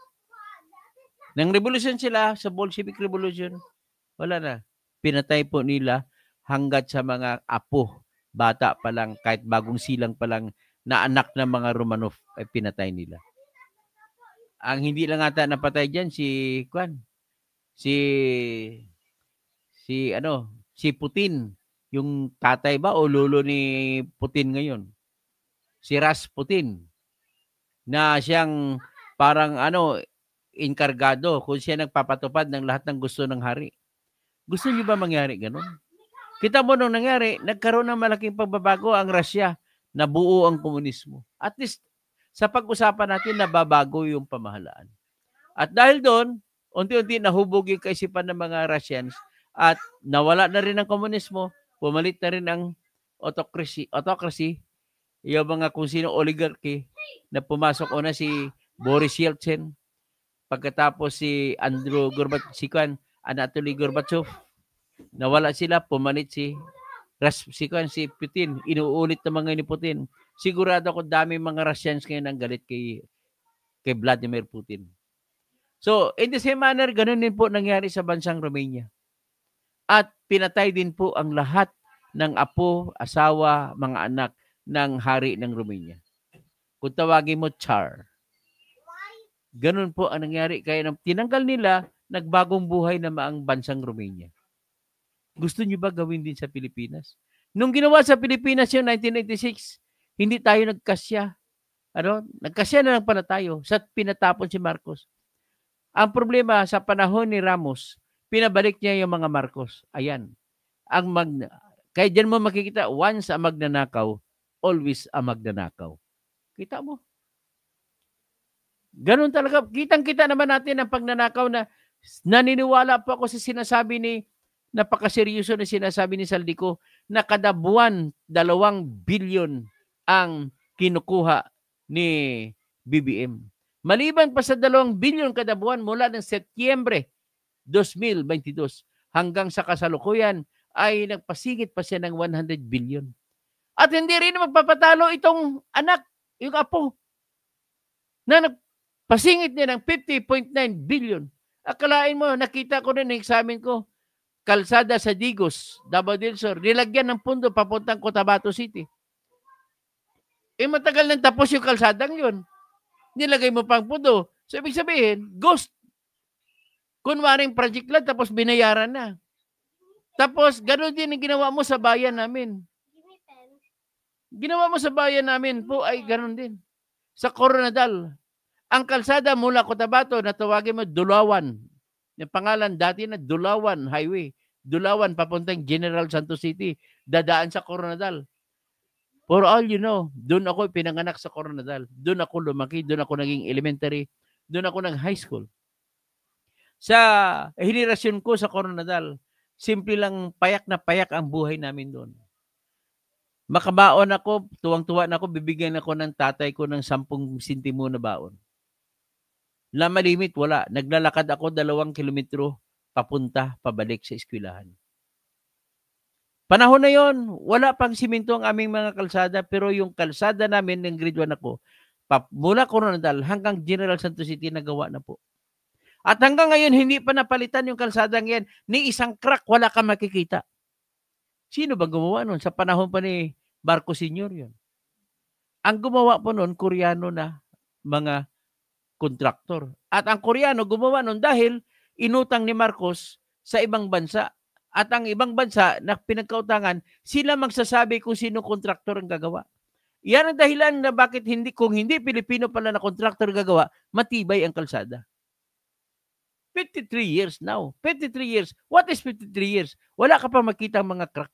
Nang revolusyon sila sa Bolshevik Revolution, wala na. Pinatay po nila hanggat sa mga apo, bata pa lang, kahit bagong silang pa lang na anak ng mga Romanov ay pinatay nila. Ang hindi lang ata napatay diyan si Putin, yung tatay ba o lolo ni Putin ngayon. Si Rasputin, na siyang parang inkargado kung siya nagpapatupad ng lahat ng gusto ng hari. Gusto niyo ba mangyari ganun? Kita mo nung nangyari, nagkaroon ng malaking pagbabago ang Russia, nabuo ang komunismo. At least sa pag-usapan natin, nababago yung pamahalaan. At dahil doon, unti-unti nahubog yung kaisipan ng mga Russians at nawala na rin ang komunismo, pumalit na rin ang autocracy, yung mga kung sino oligarchy na pumasok una si Boris Yeltsin, pagkatapos si Anatoly Gorbachev, nawala sila, pumalit si Putin, inuulit ng mga ni Putin. Sigurado ako dami mga Russians ngayon ang galit kay Vladimir Putin. So, in the same manner, ganun din po nangyari sa bansang Romania. At pinatay din po ang lahat ng apo, asawa, mga anak ng hari ng Romania. Kung tawagin mo, Tsar. Ganun po ang nangyari. Kaya nang tinanggal nila, nagbagong buhay na ang bansang Romania. Gusto niyo ba gawin din sa Pilipinas? Nung ginawa sa Pilipinas yung 1986, hindi tayo nagkasya. Nagkasya na lang pala tayo sa pinatapon si Marcos. Ang problema sa panahon ni Ramos, pinabalik niya yung mga Marcos. Ayan. Kaya dyan mo makikita, once a magnanakaw, always a magnanakaw. Kita mo? Ganun talaga. Kitang-kita naman natin ang pagnanakaw na naniniwala po ako sa sinasabi napakaseryoso na sinasabi ni Saldico na kada buwan 2 billion ang kinukuha ni BBM. Maliban pa sa 2 billion kada buwan mula ng Setyembre 2022 hanggang sa kasalukuyan ay nagpasingit pa siya ng 100 billion. At hindi rin magpapatalo itong anak, yung apo, na nagpasingit niya ng 50.9 billion. Akalain mo, nakita ko rin ng examen ko, kalsada sa Digos, Davao del Sur, nilagyan ng pundo papuntang Cotabato City. Matagal nang tapos yung kalsadang yun. Nilagay mo pang pundo. So, ibig sabihin, ghost. Kunwaring project lang, tapos binayaran na. Tapos, gano'n din ang ginawa mo sa bayan namin. Ginawa mo sa bayan namin po ay gano'n din. Sa Coronadal, ang kalsada mula Cotabato na tawagin mo Dulawan. Yung pangalan dati na Dulawan Highway. Dulawan papuntang General Santos City. Dadaan sa Coronadal. For all you know, doon ako pinanganak sa Coronadal. Doon ako lumaki, doon ako naging elementary, doon ako nag high school. Sa henerasyon ko sa Coronadal, simple lang payak na payak ang buhay namin doon. Makabaon ako, tuwang-tuwa na ako, bibigyan ako ng tatay ko ng 10 sentimo na baon. Na malimit, wala. Naglalakad ako 2 kilometro papunta, pabalik sa eskwelahan. Panahon na yon, wala pang simento ang aming mga kalsada, pero yung kalsada namin ng grade 1 ako, mula Coronadal hanggang General Santos City, nagawa na po. At hanggang ngayon, hindi pa napalitan yung kalsada ngayon. Ni isang crack, wala ka makikita. Sino ba gumawa nun? Sa panahon pa ni Marcos Sr. yun. Ang gumawa po nun, Koreano na mga kontraktor. At ang Koreano gumawa nun dahil inutang ni Marcos sa ibang bansa. At ang ibang bansa na pinagkautangan, sila magsasabi kung sino kontraktor ang gagawa. Yan ang dahilan na bakit kung hindi Pilipino pala na kontraktor gagawa, matibay ang kalsada. 53 years now. 53 years. What is 53 years? Wala ka pa makita ang mga crack.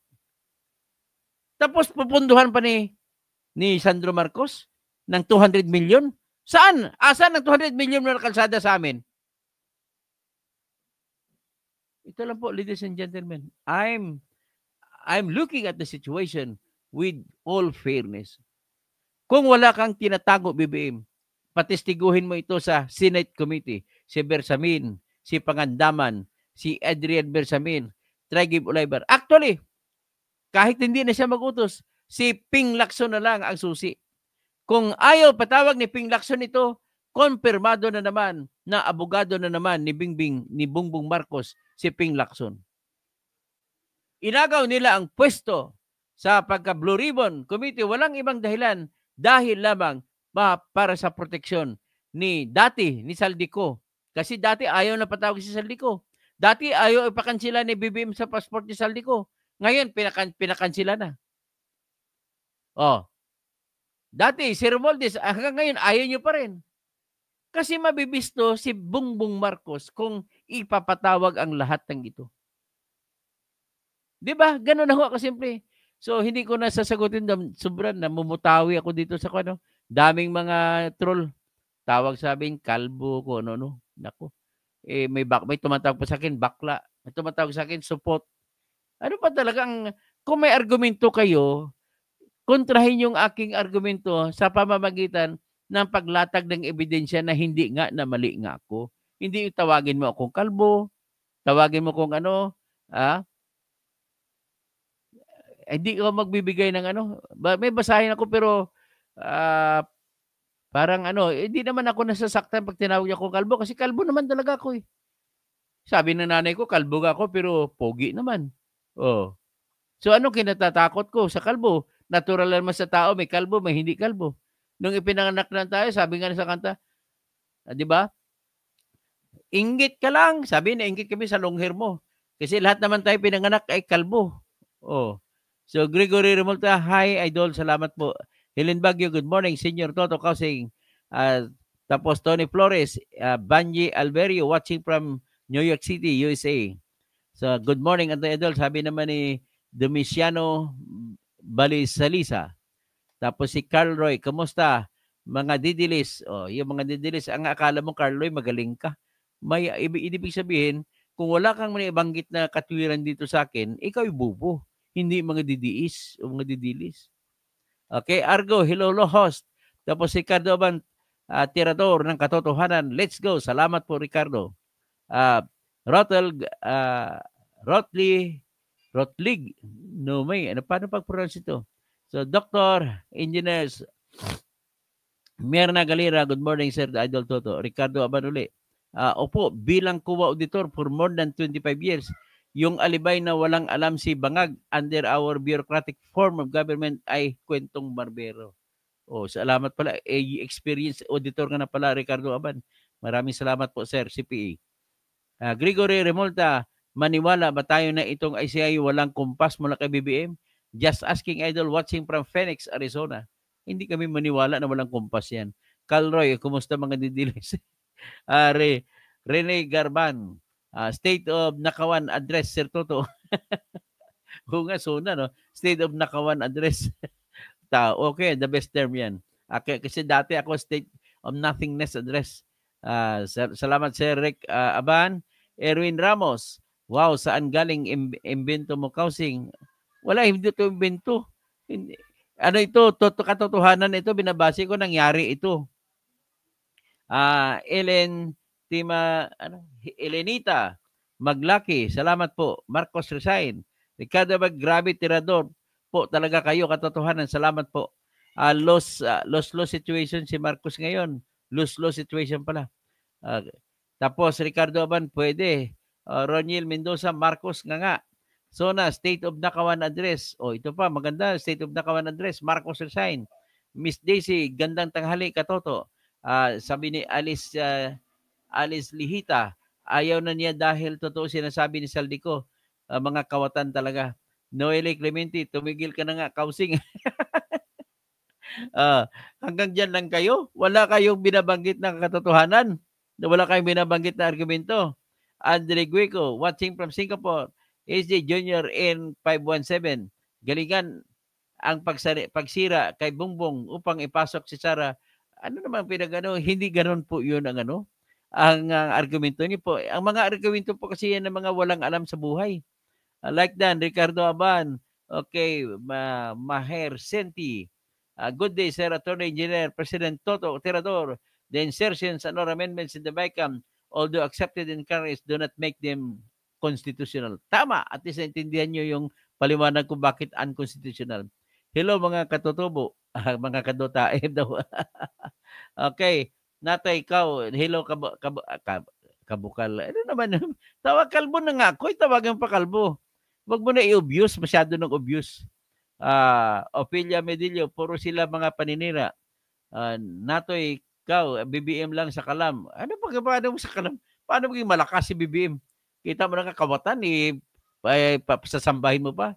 Tapos pupunduhan pa ni Sandro Marcos ng 200 million. Saan? Asan ang 200 million na kalsada sa amin? Ito lang po, ladies and gentlemen. I'm looking at the situation with all fairness. Kung wala kang tinatago, BBM, patistiguhin mo ito sa Senate Committee. Si Bersamin, si Pangandaman, si Adrian Bersamin, Trigib Ulaybar. Actually, kahit hindi na siya mag-utos, si Ping Lacson na lang ang susi. Kung ayaw patawag ni Ping Lacson ito, konfirmado na naman na abogado na naman ni Bongbong Marcos si Ping Lacson. Inagaw nila ang pwesto sa pagka-Blue Ribbon Committee, walang ibang dahilan dahil lamang para sa proteksyon ni Saldico. Kasi dati ayaw na patawag si Saldico. Dati ayaw ipakansila ni BBM sa passport ni Saldico. Ngayon, pinakansila na. Oh. Dati, si Romualdez, hanggang ngayon, ayaw nyo pa rin. Kasi mabibisto si Bongbong Marcos kung ipapatawag ang lahat ng ito. Diba? Ganun na ho kasimple. So, hindi ko na sasagutin. Sobrang namumutawi ako dito sa ano. Daming mga troll. Tawag sabihin, kalbo ko, no. Nako. May tumatawag pa sa akin, bakla. May tumatawag sa akin, support. Ano pa talagang, kung may argumento kayo, kontrahin yung aking argumento sa pamamagitan ng paglatag ng ebidensya na hindi nga na mali nga ako. Hindi tawagin mo akong kalbo, tawagin mo kung ano, hindi ko magbibigay ng ano. May basahin ako pero parang hindi naman ako nasasaktan pag tinawag niya akong kalbo kasi kalbo naman talaga ako eh. Sabi ng nanay ko, kalbo ako pero pogi naman. Oh. So ano kinatatakot ko sa kalbo? Natural naman sa tao, may kalbo, may hindi kalbo. Nung ipinanganak na tayo, sabi nga sa kanta, di ba? Inggit ka lang. Sabi na, inggit kami sa long hair mo. Kasi lahat naman tayo pinanganak ay kalbo. Oh. So Gregory Remolta, hi Idol, salamat po. Helen Baguio, good morning. Senior Toto Kausing. Tapos Tony Flores, Banji Alberio, watching from New York City, USA. So, good morning, Antoy Idol. Sabi naman ni Domiciano Balisalisa. Tapos si Carl Roy, kamusta? Mga didilis. Oh, yung mga didilis, ang akala mo, Carl Roy, magaling ka. May ibig sabihin, kung wala kang maibanggit na katwiran dito sa akin, ikaw ay bubo. Hindi mga didiis o mga didilis. Okay, Argo, hello, host. Tapos si Ricardo Aban, tirador ng katotohanan. Let's go. Salamat po, Ricardo. Rotlig, no may, paano pag-pronounce ito? So, Dr. Engineers, Myrna Galera, good morning, Sir Idol Toto. Ricardo Abanuli, opo, bilang kuwa auditor for more than 25 years, yung alibay na walang alam si Bangag under our bureaucratic form of government ay kwentong barbero. Oh, salamat pala. Experience auditor nga na pala, Ricardo Aban. Maraming salamat po, Sir, CPA. Gregory Remolta, Maniwala ba tayo na itong ICI walang kumpas mula kay BBM? Just asking Idol watching from Phoenix, Arizona. Hindi kami maniwala na walang kumpas yan. Calroy, kumusta mga didilis? Rene Garban, State of Nakawan Address, Sir Toto. Kung nga, suna, no? State of Nakawan Address. Okay, the best term yan. Kasi dati ako State of Nothingness Address. Salamat, Sir Rick Aban. Erwin Ramos, wow, saan galing imbento mo, Kausing? Wala, hindi ito imbento. Ano ito, katotohanan ito, binabase ko, nangyari ito. Elenita Maglaki, salamat po. Marcos Resign. Ricardo Grabe Tirador po, talaga kayo, katotohanan, salamat po. Loss situation si Marcos ngayon. Loss situation pala. Tapos Ricardo Aban, pwede. Roniel Mendoza, Marcos nga. Sona, State of Nakawan Address. Ito pa, maganda, State of Nakawan Address. Marcos Resign. Miss Daisy, gandang tanghali, katoto. Sabi ni Alice Lihita, ayaw na niya dahil totoo sinasabi ni Saldico. Mga kawatan talaga. Noelle Clemente, tumigil ka na nga, Kausing. Hanggang dyan lang kayo? Wala kayong binabanggit na katotohanan? Wala kayong binabanggit na argumento? Andre Guico, watching from Singapore. SJ Jr. in 517. Galingan ang pagsira kay Bongbong upang ipasok si Sara. Ano naman pinagano? Hindi ganoon po yun ang argumento niyo po. Ang mga argumento po kasi yan ng mga walang alam sa buhay. Like Dan, Ricardo Aban. Okay, Maher Senti. Good day, Sir Attorney Engineer, President Toto Tirador. The insertions and or amendments in the BICAM, although accepted in Congress, do not make them constitutional. Tama, at least naintindihan nyo yung paliwanag kung bakit unconstitutional. Hello mga katutubo, mga kadotae daw. Okay, Natay, ikaw, hello kabukal. Ano naman, tawag kalbo na nga ako, tawagan pa kalbo. Huwag mo na i-obvious, masyado nang obvious. Ophelia Medillo, puro sila mga paninira. Natoy, ikaw, BBM lang sa kalam. Ano pa, paano mo sa kalam? Paano maging malakas si BBM? Kita mo na kakawatan, sasambahin mo pa.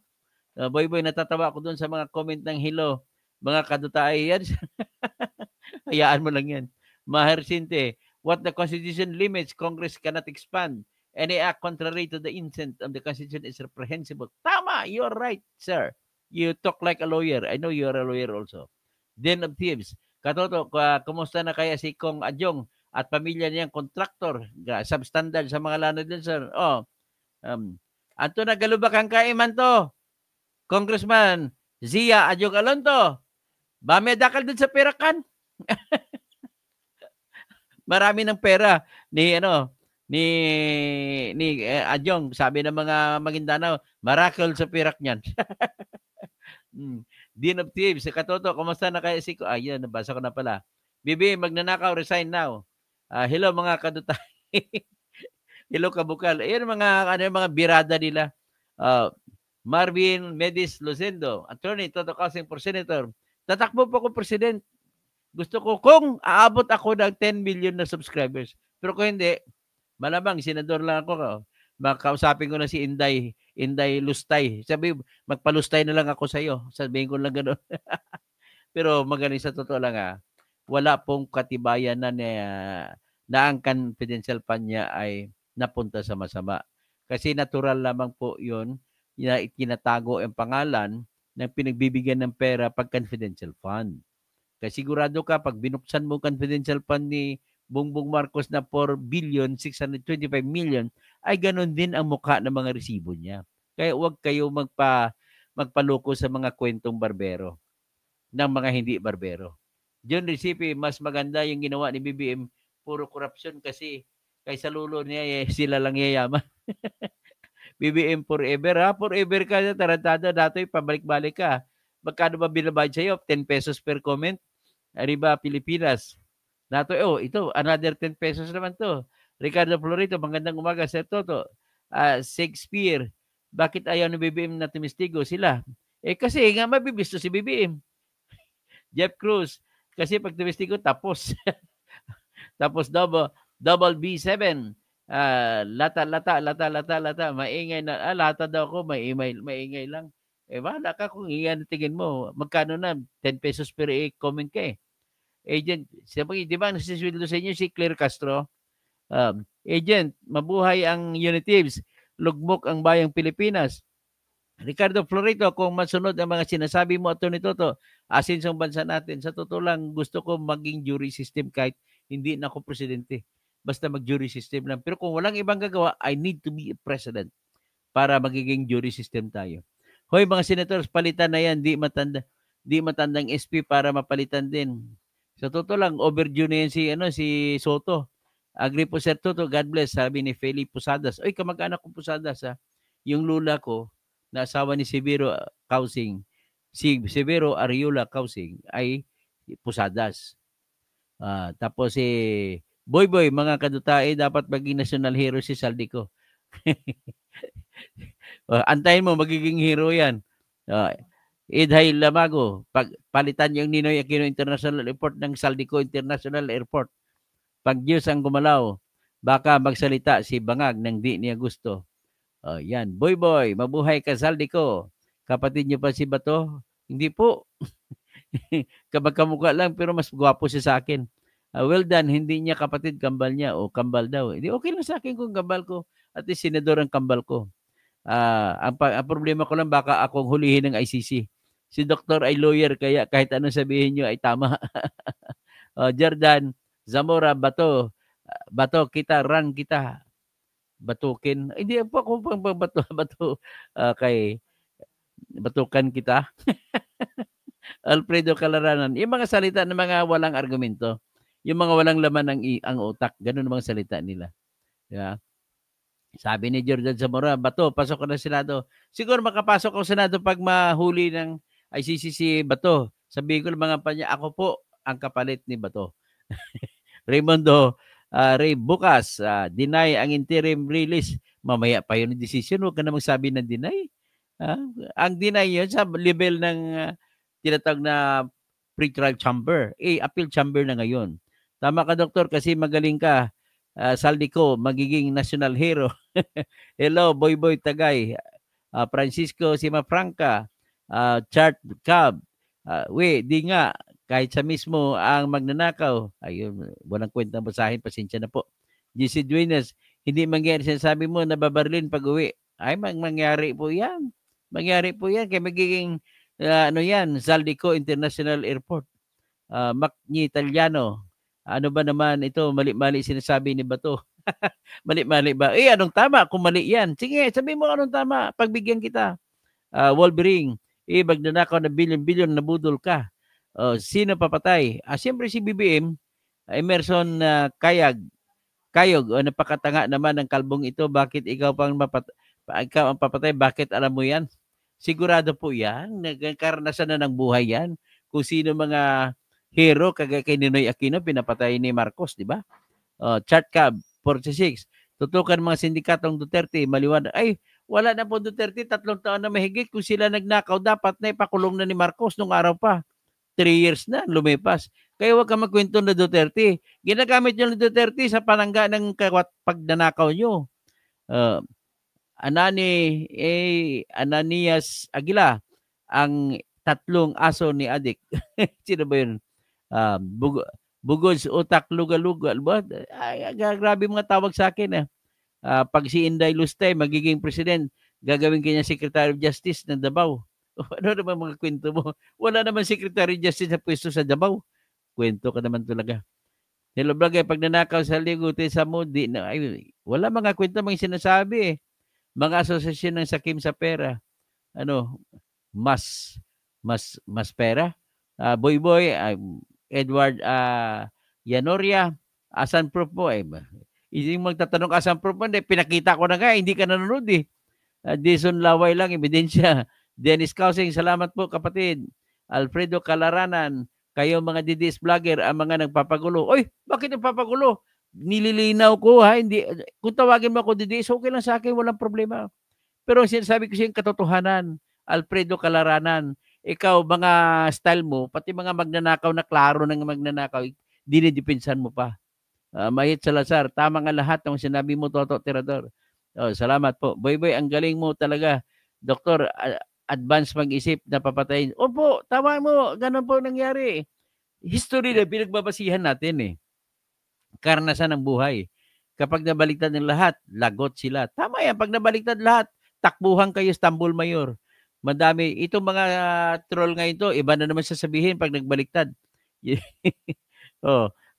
Boy, natatawa ako doon sa mga comment ng hello. Mga kadutaay yan. Hayaan mo lang yan. Maher Sinte, what the Constitution limits, Congress cannot expand. Any act contrary to the intent of the Constitution is reprehensible. Tama, you're right, sir. You talk like a lawyer. I know you're a lawyer also. Den of Thieves. Katoto, kumusta na kaya si Kong Adjong at pamilya niyang kontraktor, substandard sa mga lana din, sir? Anto na galubak ang kaiman to. Congressman Zia Adjong Alonto. Ba may dakal din sa perakan? Marami ng pera ni Adjong, sabi ng mga Maguindanao, miracle sa pirak niyan. Dean of Thieves, katoto, kumusta na kaya si ko? Ayun, nabasa ko na pala. Bibi, magnanakaw, resign now. Hello mga kadutay. Hello kabukal. Ayun mga birada nila. Marvin Medis Lucendo, attorney, Toto Kausing for Senator. Tatakbo po ko president. Gusto ko kung aabot ako ng 10 million na subscribers. Pero kung hindi, malamang senador lang ako. Makausapin ko na si Inday Lustay. Sabi, magpalustay na lang ako sa iyo. Sabihin ko lang gano'n. Pero magaling sa totoo lang wala pong katibayan na ang confidential fund niya ay napunta sa masama. Kasi natural lamang po yun na itinatago ang pangalan ng pinagbibigyan ng pera pag confidential fund. Kasi sigurado ka, pag binuksan mo confidential fund ni Bongbong Marcos na 4,625 million, ay ganon din ang mukha ng mga resibo niya. Kaya huwag kayo magpaloko sa mga kwentong barbero ng mga hindi barbero. John Recipe, mas maganda yung ginawa ni BBM, puro korupsyon kasi kaysa lulo niya, sila lang yayaman. BBM forever, forever ka na tarantado, dato'y pabalik-balik ka. Magkano ba binabayad sa'yo? 10 pesos per comment? Arriba, Pilipinas. Nato, ito, another 10 pesos naman to. Ricardo Florito, magandang umaga, Sir Toto. Shakespeare, bakit ayaw ni BBM na tumistigo sila? Kasi nga mabibisto si BBM. Jeff Cruz, kasi pag tumistigo, tapos. Tapos double B7. lata, maingay na, lata daw ako, maingay lang. Bahala ka kung iyan tingin mo. Magkano na? 10 pesos per comment ka eh. Agent, di ba nasisweldo sa inyo si Claire Castro? Agent, mabuhay ang Unitives. Lugmok ang bayang Pilipinas. Ricardo Florito, kung masunod ang mga sinasabi mo, Atty. Toto, asin sa bansa natin. Sa totoo lang, gusto ko maging jury system kahit hindi na ako presidente. Basta mag-jury system lang. Pero kung walang ibang gagawa, I need to be a president para magiging jury system tayo. Hoy, mga senators, palitan na yan. Di matandang SP para mapalitan din. Sa totoo lang, overdue na yan si Soto. Agree po, Sir Toto. God bless. Sabi ni Feli Posadas. Oy, kamag-anak ko Posadas, ha? Yung lula ko, na asawa ni Severo Causing, si Severo Ariola Causing, ay Posadas. Tapos Boy, mga kadutae, dapat maging national hero si Saldico. Antayin mo, magiging hero yan. Idhay Lamago, palitan yung Ninoy Aquino International Airport ng Saldico International Airport. Pag Diyos ang gumalaw, baka magsalita si Bangag ng di niya gusto. Yan. Boy, mabuhay ka Saldico. Kapatid niyo pa si Bato? Hindi po. Kamukha lang pero mas gwapo siya sa akin. Well done, hindi niya kapatid, kambal niya o kambal daw. Hindi, okay lang sa akin kung kambal ko. At least senador ang kambal ko. Ang problema ko lang baka akong hulihin ng ICC. Si Doktor ay lawyer kaya kahit anong sabihin niyo ay tama. Jordan Zamora, Bato kita, run kita. Batukin. Hindi po ako pang bato kay batukan kita. Alfredo Calaranan. Yung mga salita ng mga walang argumento. Yung mga walang laman ang utak. Ganun ang mga salita nila. Yeah. Sabi ni Jordan Zamora, Bato, pasok ko na Senado. Siguro makapasok ako sa Senado pag mahuli ng ICC si Bato. Sabihin ko ng mga panya, ako po ang kapalit ni Bato. Raymondo Ray, bukas, deny ang interim release. Mamaya pa yun ang decision. Huwag ka na magsabi ng deny. Ang deny yun sa level ng tinatawag na pre-trial chamber. Appeal chamber na ngayon. Tama ka, Doktor, kasi magaling ka. Saldico, magiging national hero. Hello, Boy Tagay. Francisco Simafranca. Chart Cab. Di nga. Kahit sa mismo ang magnanakaw, ayun, walang kwenta basahin, pasensya na po. GC Duenas, hindi mangyari, sinasabi mo, nababarilin pag uwi. Ay, mangyari po yan. Mangyari po yan. Kaya magiging, Saldico International Airport. Macni Italiano, ano ba naman ito, mali-mali sinasabi ni Bato. Mali-mali ba? Anong tama kung mali yan? Sige, sabi mo anong tama, pagbigyan kita. Wolverine, magnanakaw na bilyon-bilyon, nabudol ka. Sino papatay? Siyempre si BBM, Emerson Kayog, napakatanga naman ng kalbong ito. Bakit ikaw ang papatay? Bakit alam mo yan? Sigurado po yan. Nagkaranasan na ng buhay yan. Kung sino mga hero, kagaya kay Ninoy Aquino, pinapatay ni Marcos, di ba? Chart Cab, 46. Tutukan mga sindikatong Duterte, maliwanag. Ay, wala na po Duterte, 3 taon na mahigit. Kung sila nagnakaw, dapat na ipakulong na ni Marcos nung araw pa. 3 years na, lumipas. Kaya huwag ka magkwento na Duterte. Ginagamit nyo na Duterte sa panangga ng pagnanakaw nyo. Ananias Aguila, ang 3 aso ni Adik. Sino ba yun? Bugods, utak, luga-luga. Grabe mga tawag sa akin. Pag si Inday Lustay magiging president, gagawin kanya Secretary of Justice ng Davao. Ano naman mga kwento mo? Wala naman Secretary of Justice sa pwesto sa Davao. Kwento ka naman talaga. Hello, Blagay, pag nanakaw sa Ligute sa Modi, wala mga kwento mga sinasabi. Mga asosasyon ng sakim sa pera. Mas pera. Boy, Edward Yanoria, asan proof mo? Yung magtatanong asan proof mo, pinakita ko na nga, hindi ka nanonood eh. Dison Laway lang, ebidensya. Dennis Causing, salamat po kapatid. Alfredo Calaranan, kayo mga DDS vlogger, ang mga nagpapagulo. Oy, bakit nagpapagulo? Nililinaw ko ha, hindi. Kung tawagin mo ako DDS, okay lang sa akin, walang problema. Pero sinasabi ko siya yung katotohanan. Alfredo Calaranan, ikaw, mga style mo, pati mga magnanakaw na klaro ng magnanakaw, dinidipinsan mo pa. Mahit Salazar, tama nga lahat ng sinabi mo, Toto Tirador. Salamat po. Boy, ang galing mo talaga. Doktor, advance mag-isip na papatayin. Opo, tama mo. Ganun po nangyari. History na pinagbabasihan natin eh. Karanasan ng buhay. Kapag nabaliktad ng lahat, lagot sila. Tama yan. Pag nabaliktad lahat, takbuhan kayo, Istanbul Mayor. Madami. Itong mga troll ngayon to, iba na naman sasabihin pag nagbaliktad.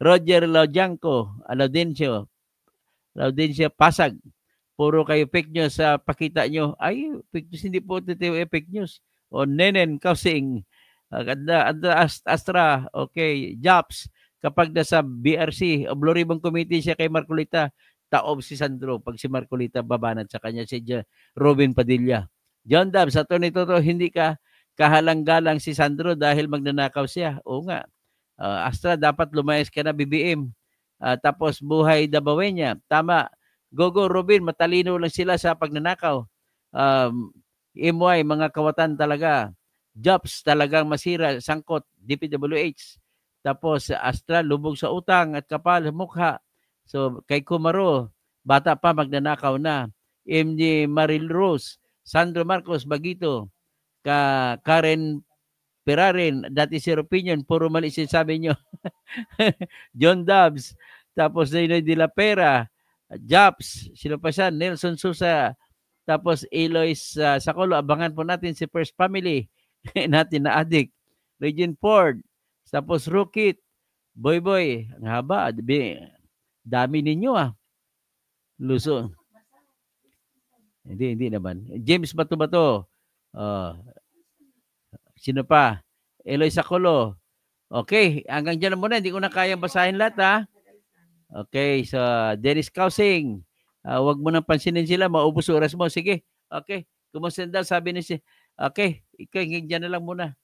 Roger Laudianco, Laudencio, Pasag. Puro kayo fake news sa pakita nyo. Ay, fake news, hindi po fake news. Nenen Kausing, Astra, okay, Jobs. Kapag nasa BRC, Blue Ribbon Committee siya kay Marcolita, taob si Sandro. Pag si Marcolita babanat sa kanya, si Robin Padilla. John Dab, sa Toto, hindi ka kahalang-galang si Sandro dahil magnanakaw siya. Oo nga. Astra, dapat lumayas ka na BBM. Tapos buhay Dabawenya. Tama. Gogo, Robin, matalino lang sila sa pagnanakaw. MY, mga kawatan talaga. Jobs talagang masira, sangkot, DPWH. Tapos Astra, lubog sa utang at kapal mukha. So kay Kumaro, bata pa magnanakaw na. MJ Maril Rose, Sandro Marcos Bagito, Karen Perarin, dati Zero Opinion, puro mali sinasabi nyo. John Dubs, tapos Zaynoy de la Pera, Jobs, sino pa siya? Nelson Sousa, tapos Eloise Sacollo, abangan po natin si First Family natin na adik. Regine Ford, tapos Rukit, Boy, ang haba, dami ninyo Luso. Hindi naman. James Bato. Sino pa? Eloy Sacollo. Okay, hanggang dyan muna. Hindi ko na kayang basahin lahat Okay, so Dennis Kausing. Huwag mo nang pansinin sila. Maubos oras mo. Sige. Okay. Kumusta daw? Sabi ni si... Okay, ikaw, hanggang dyan na lang muna.